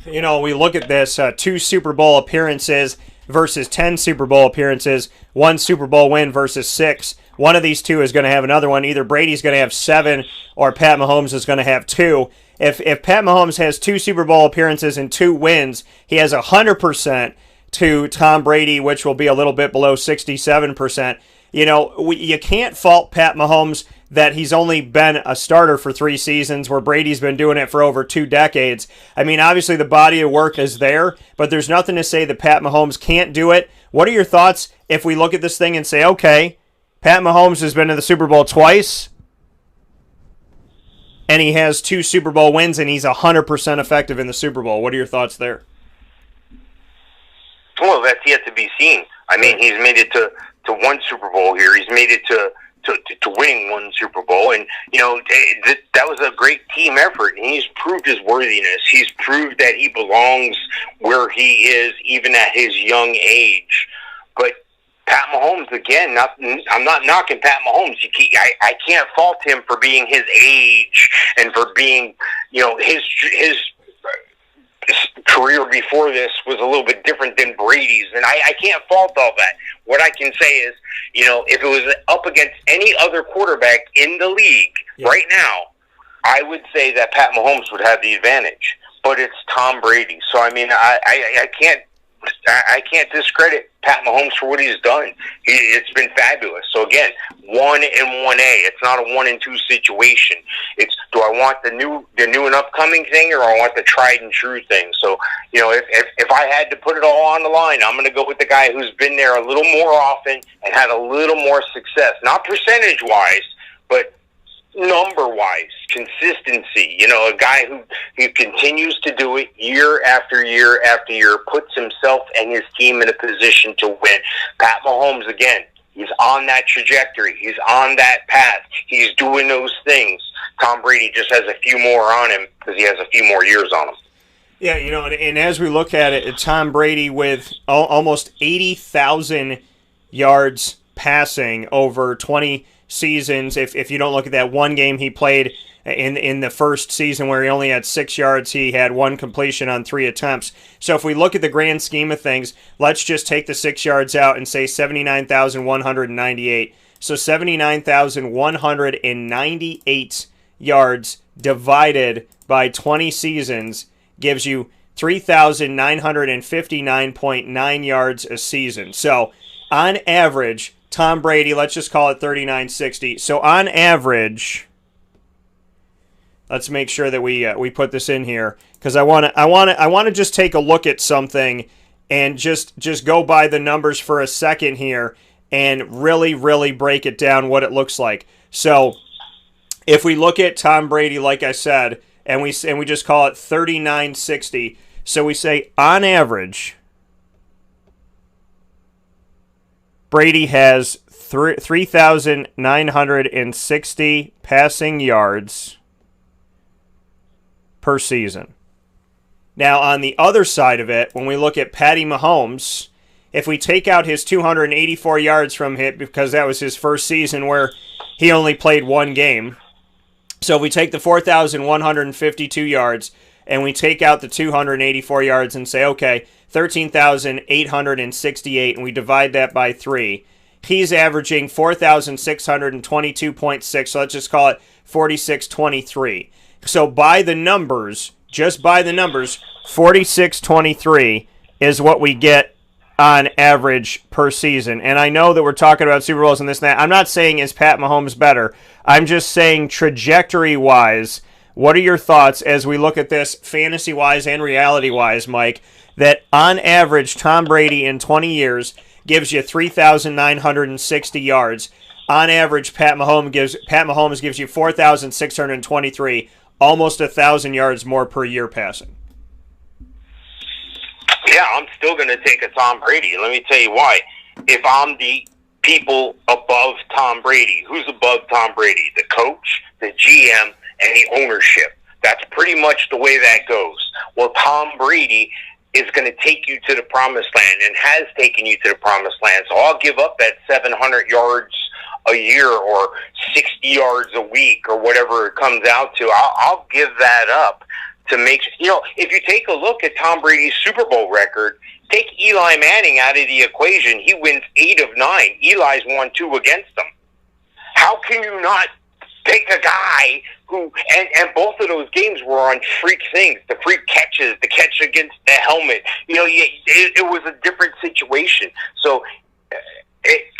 You know, we look at this, 2 Super Bowl appearances versus 10 Super Bowl appearances, 1 Super Bowl win versus 6. One of these two is going to have another one. Either Brady's going to have 7 or Pat Mahomes is going to have 2. If Pat Mahomes has 2 Super Bowl appearances and 2 wins, he has 100% to Tom Brady, which will be a little bit below 67%. You know, you can't fault Pat Mahomes that he's only been a starter for 3 seasons where Brady's been doing it for over 2 decades. I mean, obviously the body of work is there, but there's nothing to say that Pat Mahomes can't do it. What are your thoughts if we look at this thing and say, okay, Pat Mahomes has been to the Super Bowl twice, and he has 2 Super Bowl wins, and he's 100% effective in the Super Bowl. What are your thoughts there? Well, that's yet to be seen. I mean, he's made it to 1 Super Bowl here. He's made it to winning 1 Super Bowl. And, you know, that was a great team effort. And he's proved his worthiness. He's proved that he belongs where he is, even at his young age. But Pat Mahomes, again, I'm not knocking Pat Mahomes. I can't fault him for being his age and for being, you know, his career before this was a little bit different than Brady's, and I can't fault all that. What I can say is, you know, if it was up against any other quarterback in the league right now, I would say that Pat Mahomes would have the advantage. But it's Tom Brady, so I mean, I can't discredit Pat Mahomes for what he's done. It's been fabulous. So again, 1 and 1A. It's not a 1 and 2 situation. It's, do I want the new and upcoming thing, or I want the tried and true thing? So, you know, if I had to put it all on the line, I'm going to go with the guy who's been there a little more often and had a little more success. Not percentage wise, but number-wise, consistency. You know, a guy who continues to do it year after year after year, puts himself and his team in a position to win. Pat Mahomes, again, he's on that trajectory. He's on that path. He's doing those things. Tom Brady just has a few more on him because he has a few more years on him. Yeah, you know, and as we look at it, Tom Brady with almost 80,000 yards passing over 20 seasons. If you don't look at that one game he played in the first season where he only had 6 yards, he had 1 completion on 3 attempts. So if we look at the grand scheme of things, let's just take the 6 yards out and say 79,198. So 79,198 yards divided by 20 seasons gives you 3,959.9 yards a season. So on average, Tom Brady, let's just call it 3960. So on average, let's make sure that we put this in here, because I want to just take a look at something and just go by the numbers for a second here and really break it down what it looks like. So if we look at Tom Brady, like I said, and we just call it 3960. So we say on average, Brady has 3,960 passing yards per season. Now, on the other side of it, when we look at Patty Mahomes, if we take out his 284 yards from him, because that was his first season where he only played one game. So if we take the 4,152 yards and we take out the 284 yards and say, okay, 13,868, and we divide that by 3, he's averaging 4,622.6, so let's just call it 46.23. So by the numbers, just by the numbers, 46.23 is what we get on average per season. And I know that we're talking about Super Bowls and this and that. I'm not saying is Pat Mahomes better. I'm just saying trajectory-wise, what are your thoughts as we look at this fantasy-wise and reality-wise, Mike, that on average Tom Brady in 20 years gives you 3,960 yards. On average, Pat Mahomes gives you 4,623, almost 1,000 yards more per year passing. Yeah, I'm still going to take a Tom Brady. Let me tell you why. If I'm the people above Tom Brady, who's above Tom Brady? The coach, the GM, and the ownership. That's pretty much the way that goes. Well, Tom Brady is going to take you to the promised land and has taken you to the promised land. So I'll give up that 700 yards a year or 60 yards a week or whatever it comes out to. I'll give that up to make, if you take a look at Tom Brady's Super Bowl record, take Eli Manning out of the equation. He wins 8 of 9. Eli's won 2 against him. How can you not take a guy who, and both of those games were on freak things, the freak catches, the catch against the helmet. It was a different situation. So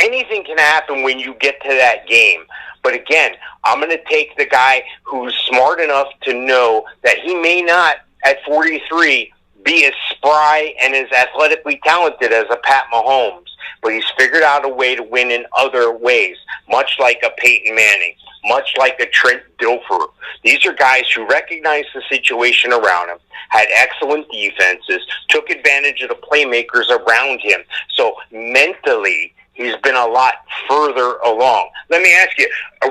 anything can happen when you get to that game. But again, I'm going to take the guy who's smart enough to know that he may not, at 43, be as spry and as athletically talented as a Pat Mahomes. But he's figured out a way to win in other ways, much like a Peyton Manning, much like a Trent Dilfer. These are guys who recognized the situation around him, had excellent defenses, took advantage of the playmakers around him. So mentally, he's been a lot further along. Let me ask you,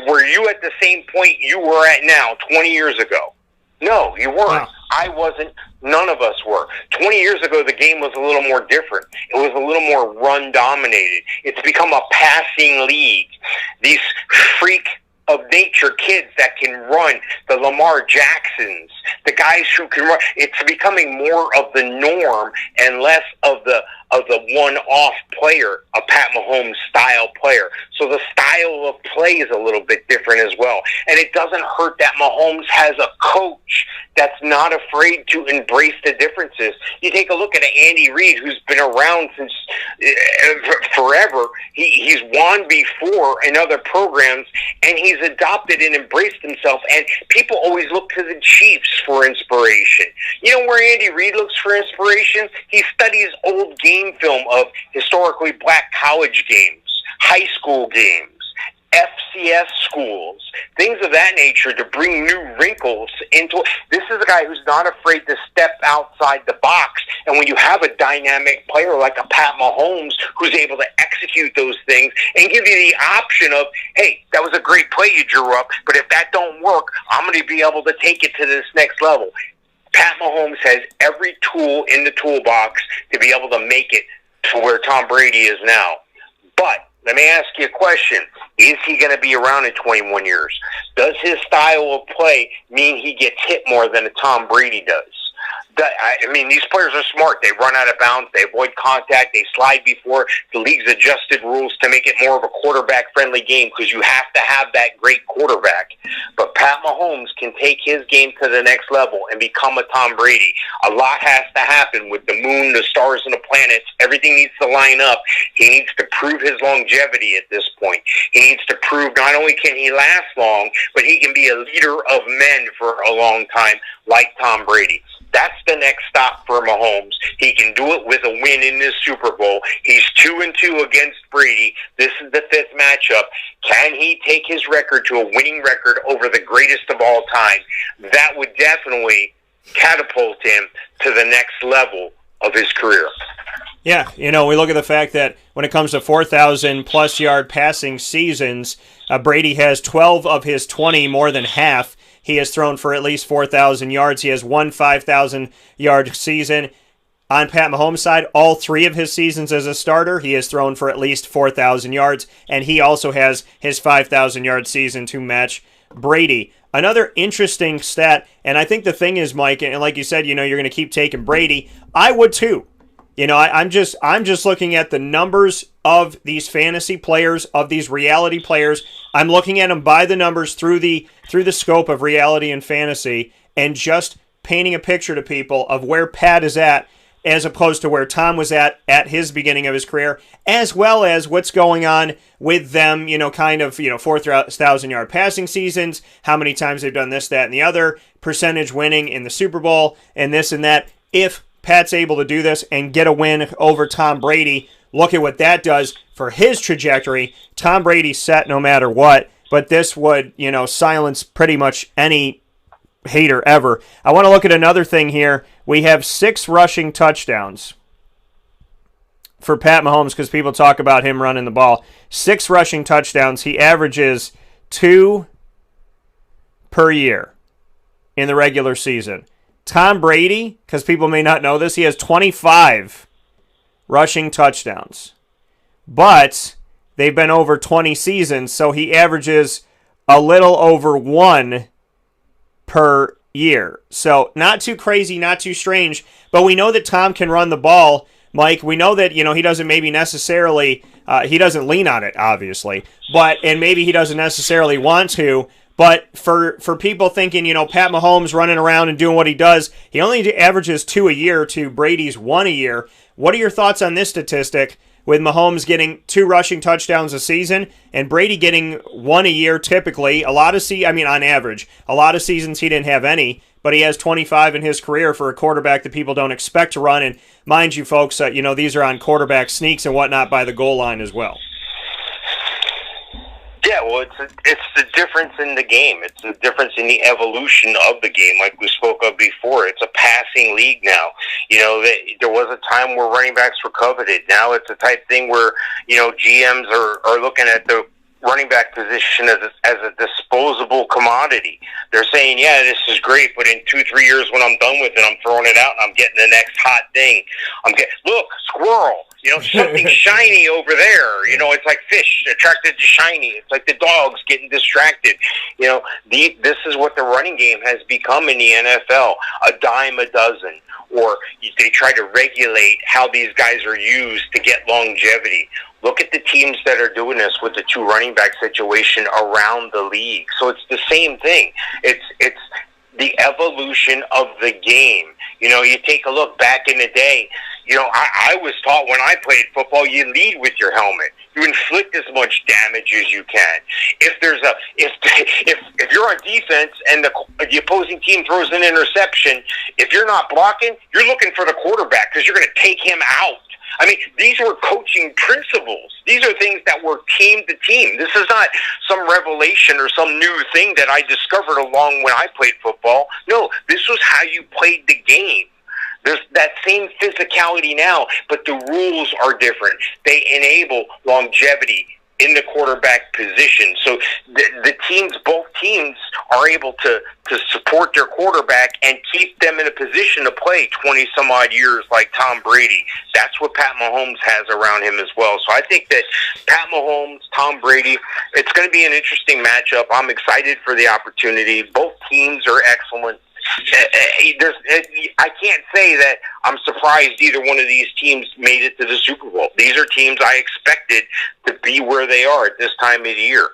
were you at the same point you were at now 20 years ago? No, you weren't. Wow. I wasn't. None of us were. 20 years ago, the game was a little more different. It was a little more run-dominated. It's become a passing league. These freak of nature kids that can run, the Lamar Jacksons, the guys who can run. It's becoming more of the norm and less of the one-off player, a Pat Mahomes style player. So the style of play is a little bit different as well. And it doesn't hurt that Mahomes has a coach that's not afraid to embrace the differences. You take a look at Andy Reid, who's been around since forever. He's won before in other programs, and he's adopted and embraced himself. And people always look to the Chiefs for inspiration. You know where Andy Reid looks for inspiration? He studies old game film of historically black college games, high school games, FCS schools, things of that nature to bring new wrinkles into it. This is a guy who's not afraid to step outside the box. And when you have a dynamic player like a Pat Mahomes who's able to execute those things and give you the option of, hey, that was a great play you drew up, but if that don't work, I'm going to be able to take it to this next level. Pat Mahomes has every tool in the toolbox to be able to make it to where Tom Brady is now. But let me ask you a question. Is he going to be around in 21 years? Does his style of play mean he gets hit more than a Tom Brady does? I mean, these players are smart. They run out of bounds. They avoid contact. They slide before the league's adjusted rules to make it more of a quarterback-friendly game because you have to have that great quarterback. But Pat Mahomes can take his game to the next level and become a Tom Brady. A lot has to happen with the moon, the stars, and the planets. Everything needs to line up. He needs to prove his longevity at this point. He needs to prove not only can he last long, but he can be a leader of men for a long time like Tom Brady. That's the next stop for Mahomes. He can do it with a win in this Super Bowl. He's 2-2 against Brady. This is the 5th matchup. Can he take his record to a winning record over the greatest of all time? That would definitely catapult him to the next level of his career. Yeah, we look at the fact that when it comes to 4,000-plus yard passing seasons, Brady has 12 of his 20, more than half. He has thrown for at least 4,000 yards. He has one 5,000-yard season. On Pat Mahomes' side, all 3 of his seasons as a starter, he has thrown for at least 4,000 yards, and he also has his 5,000-yard season to match Brady. Another interesting stat, and I think the thing is, Mike, and like you said, you're going to keep taking Brady. I would too. I'm just looking at the numbers of these fantasy players, of these reality players. I'm looking at them by the numbers through the scope of reality and fantasy, and just painting a picture to people of where Pat is at, as opposed to where Tom was at his beginning of his career, as well as what's going on with them, 4,000-yard passing seasons, how many times they've done this, that, and the other, percentage winning in the Super Bowl, and this and that. If Pat's able to do this and get a win over Tom Brady, look at what that does for his trajectory. Tom Brady's set no matter what, but this would, silence pretty much any hater ever. I want to look at another thing here. We have 6 rushing touchdowns for Pat Mahomes because people talk about him running the ball. 6 rushing touchdowns. He averages 2 per year in the regular season. Tom Brady, because people may not know this, he has 25 rushing touchdowns. But they've been over 20 seasons, so he averages a little over 1 per year. So not too crazy, not too strange, but we know that Tom can run the ball, Mike. We know that, he doesn't maybe necessarily, he doesn't lean on it, obviously, and maybe he doesn't necessarily want to. But for people thinking, Pat Mahomes running around and doing what he does, he only averages 2 a year to Brady's 1 a year. What are your thoughts on this statistic with Mahomes getting 2 rushing touchdowns a season and Brady getting 1 a year typically? On average. A lot of seasons he didn't have any, but he has 25 in his career for a quarterback that people don't expect to run. And mind you, folks, these are on quarterback sneaks and whatnot by the goal line as well. Yeah, well, it's the difference in the game. It's the difference in the evolution of the game, like we spoke of before. It's a passing league now. There was a time where running backs were coveted. Now it's a type thing where, GMs are looking at the running back position as a disposable commodity. They're saying, yeah, this is great, but in 2-3 years when I'm done with it, I'm throwing it out and I'm getting the next hot thing. Look, squirrel. Something shiny over there. It's like fish attracted to shiny. It's like the dogs getting distracted. This is what the running game has become in the NFL. A dime a dozen. Or they try to regulate how these guys are used to get longevity. Look at the teams that are doing this with the 2 running back situation around the league. So it's the same thing. It's the evolution of the game. You take a look back in the day. I was taught when I played football, you lead with your helmet. You inflict as much damage as you can. If you're on defense and the opposing team throws an interception, if you're not blocking, you're looking for the quarterback because you're going to take him out. These were coaching principles. These are things that were team to team. This is not some revelation or some new thing that I discovered along when I played football. No, this was how you played the game. There's that same physicality now, but the rules are different. They enable longevity in the quarterback position. So both teams are able to support their quarterback and keep them in a position to play 20-some-odd years like Tom Brady. That's what Pat Mahomes has around him as well. So I think that Pat Mahomes, Tom Brady, it's going to be an interesting matchup. I'm excited for the opportunity. Both teams are excellent. I can't say that I'm surprised either one of these teams made it to the Super Bowl. These are teams I expected to be where they are at this time of the year.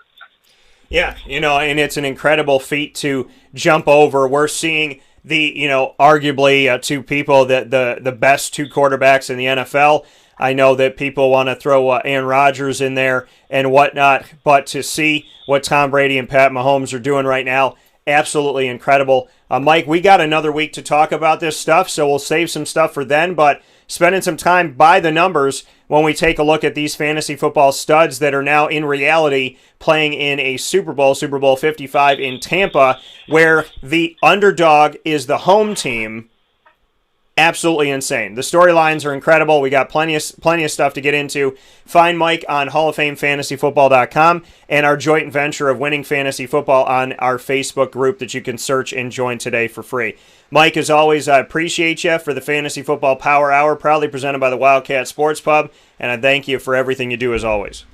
Yeah, and it's an incredible feat to jump over. We're seeing the, arguably 2 people that the best 2 quarterbacks in the NFL. I know that people want to throw Aaron Rodgers in there and whatnot, but to see what Tom Brady and Pat Mahomes are doing right now, absolutely incredible. Mike, we got another week to talk about this stuff, so we'll save some stuff for then, but spending some time by the numbers when we take a look at these fantasy football studs that are now in reality playing in a Super Bowl 55 in Tampa, where the underdog is the home team, Absolutely insane. The storylines are incredible. We got plenty of stuff to get into. Find Mike on HallOfFameFantasyFootball.com and our joint venture of Winning Fantasy Football on our Facebook group that you can search and join today for free. Mike, as always, I appreciate you for the Fantasy Football Power Hour, proudly presented by the Wildcat Sports Pub, and I thank you for everything you do as always.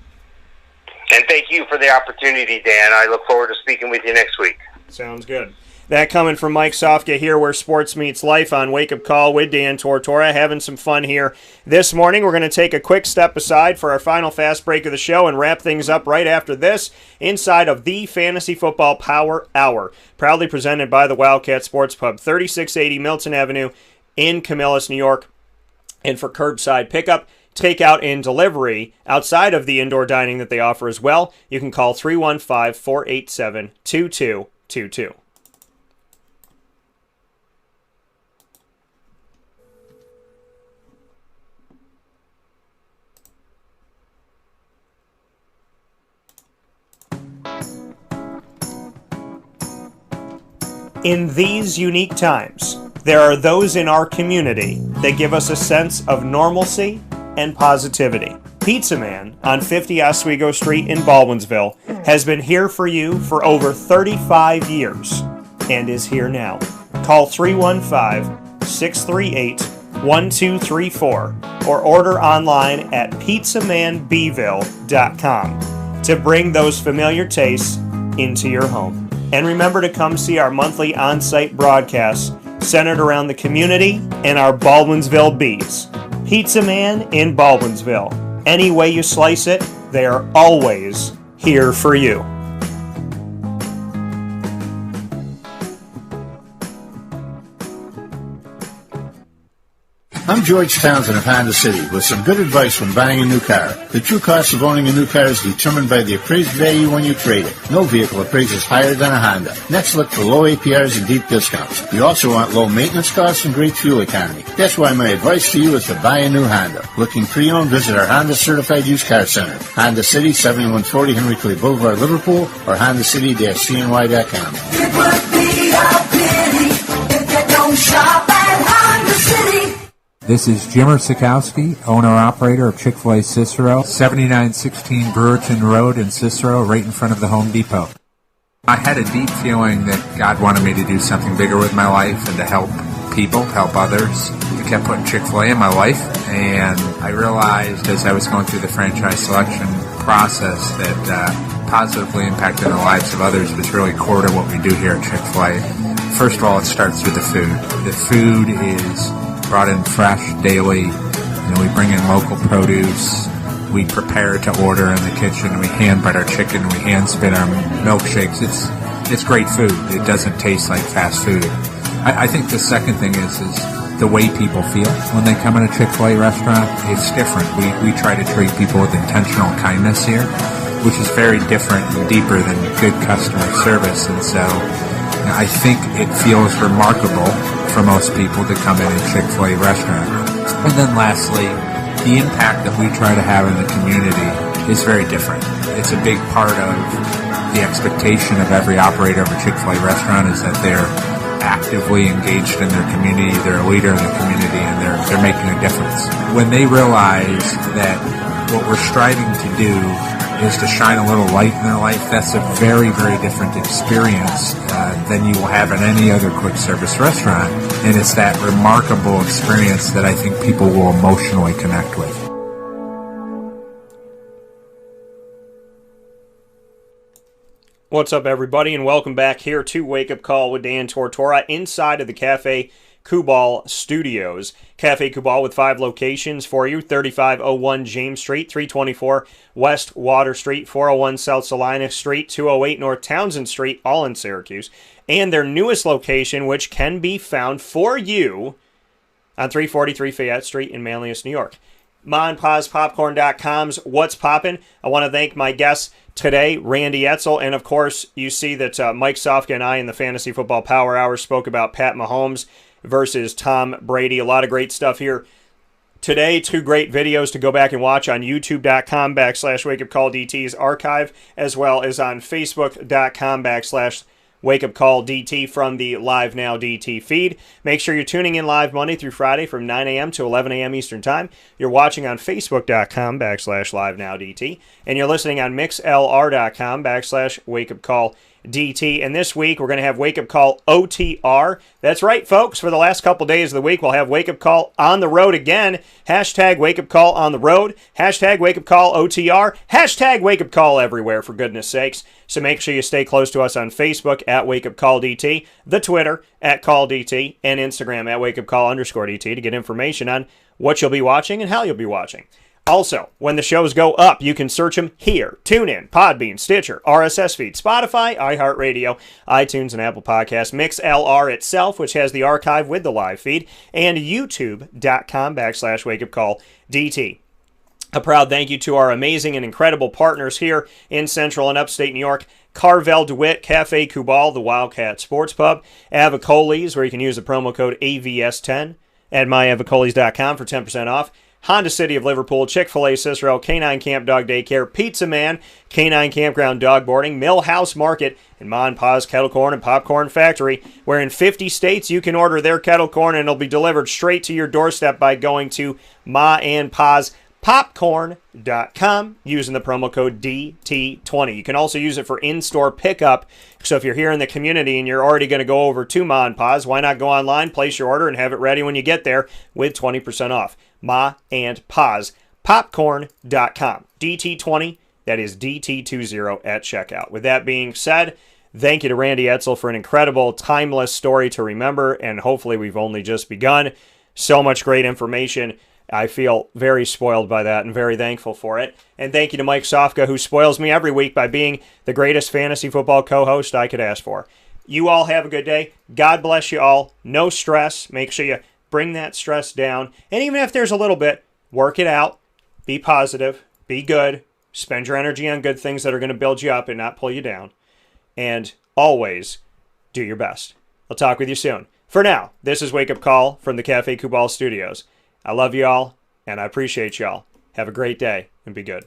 And thank you for the opportunity, Dan. I look forward to speaking with you next week. Sounds good. That coming from Mike Sofka here where sports meets life on Wake Up Call with Dan Tortora. Having some fun here this morning. We're going to take a quick step aside for our final fast break of the show and wrap things up right after this inside of the Fantasy Football Power Hour. Proudly presented by the Wildcat Sports Pub, 3680 Milton Avenue in Camillus, New York. And for curbside pickup, takeout, and delivery outside of the indoor dining that they offer as well, you can call 315-487-2222. In these unique times, there are those in our community that give us a sense of normalcy and positivity. Pizza Man on 50 Oswego Street in Baldwinsville has been here for you for over 35 years and is here now. Call 315-638-1234 or order online at pizzamanbville.com to bring those familiar tastes into your home. And remember to come see our monthly on-site broadcasts centered around the community and our Baldwinsville Bees. Pizza Man in Baldwinsville. Any way you slice it, they are always here for you. I'm George Townsend of Honda City with some good advice when buying a new car. The true cost of owning a new car is determined by the appraised value when you trade it. No vehicle appraises higher than a Honda. Next, look for low APRs and deep discounts. You also want low maintenance costs and great fuel economy. That's why my advice to you is to buy a new Honda. Looking pre-owned, visit our Honda Certified Used Car Center. Honda City, 7140 Henry Clay Boulevard, Liverpool, or HondaCity-CNY.com. It would be a pity if you don't shop at Honda City. This is Jimmer Sikowski, owner-operator of Chick-fil-A Cicero, 7916 Brewerton Road in Cicero, right in front of the Home Depot. I had a deep feeling that God wanted me to do something bigger with my life and to help people, help others. I kept putting Chick-fil-A in my life, and I realized as I was going through the franchise selection process that positively impacting the lives of others was really core to what we do here at Chick-fil-A. First of all, it starts with the food. The food is brought in fresh daily. We bring in local produce. We prepare to order in the kitchen. We hand bread our chicken. We hand spin our milkshakes. It's great food. It doesn't taste like fast food. I think the second thing is the way people feel when they come in a Chick-fil-A restaurant. It's different. We try to treat people with intentional kindness here, which is very different and deeper than good customer service. And so I think it feels remarkable for most people to come in a Chick-fil-A restaurant. And then lastly, the impact that we try to have in the community is very different. It's a big part of the expectation of every operator of a Chick-fil-A restaurant is that they're actively engaged in their community, they're a leader in the community, and they're making a difference. When they realize that what we're striving to do is to shine a little light in their life, that's a very, very different experience than you will have in any other quick service restaurant. And it's that remarkable experience that I think people will emotionally connect with. What's up, everybody, and welcome back here to Wake Up Call with Dan Tortora inside of the Cafe Kubal Studios. Cafe Kubal with 5 locations for you: 3501 James Street, 324 West Water Street, 401 South Salina Street, 208 North Townsend Street, all in Syracuse. And their newest location, which can be found for you on 343 Fayette Street in Manlius, New York. MonPazPopcorn.com's What's Poppin'. I want to thank my guests today, Randy Etzel, and of course, you see that Mike Sofka and I in the Fantasy Football Power Hour spoke about Pat Mahomes versus Tom Brady. A lot of great stuff here today. 2 great videos to go back and watch on youtube.com/WakeUpCallDT's archive, as well as on facebook.com/WakeUpCallDT. Wake Up Call DT from the Live Now DT feed. Make sure you're tuning in live Monday through Friday from 9 a.m. to 11 a.m. Eastern Time. You're watching on Facebook.com/Live Now DT, and you're listening on MixLR.com/Wake Up Call DT. And this week, we're going to have Wake Up Call OTR. That's right, folks. For the last couple days of the week, we'll have Wake Up Call on the road again. Hashtag Wake Up Call on the road. Hashtag Wake Up Call OTR. Hashtag Wake Up Call everywhere, for goodness sakes. So make sure you stay close to us on Facebook at Wake Up Call DT, the Twitter at Call DT, and Instagram at Wake Up Call_DT to get information on what you'll be watching and how you'll be watching. Also, when the shows go up, you can search them here. TuneIn, Podbean, Stitcher, RSS feed, Spotify, iHeartRadio, iTunes, and Apple Podcasts. MixLR itself, which has the archive with the live feed, and YouTube.com/WakeUpCallDT. A proud thank you to our amazing and incredible partners here in Central and Upstate New York. Carvel DeWitt, Cafe Kubal, the Wildcat Sports Pub, Avicoli's, where you can use the promo code AVS10 at myavicolis.com for 10% off. Honda City of Liverpool, Chick-fil-A Cicero, Canine Camp Dog Daycare, Pizza Man, Canine Campground Dog Boarding, Millhouse Market, and Ma and Pa's Kettle Corn and Popcorn Factory, where in 50 states you can order their kettle corn and it'll be delivered straight to your doorstep by going to Ma and Pa's popcorn.com using the promo code DT20. You can also use it for in-store pickup. So if you're here in the community and you're already going to go over to Ma and Pa's, why not go online, place your order, and have it ready when you get there with 20% off. Ma and Pa's popcorn.com. DT20, that is DT20 at checkout. With that being said, thank you to Randy Etzel for an incredible, timeless story to remember, and hopefully we've only just begun. So much great information. I feel very spoiled by that and very thankful for it. And thank you to Mike Sofka, who spoils me every week by being the greatest fantasy football co-host I could ask for. You all have a good day. God bless you all. No stress. Make sure you bring that stress down. And even if there's a little bit, work it out. Be positive. Be good. Spend your energy on good things that are going to build you up and not pull you down. And always do your best. I'll talk with you soon. For now, this is Wake Up Call from the Cafe Kubal Studios. I love you all, and I appreciate y'all. Have a great day, and be good.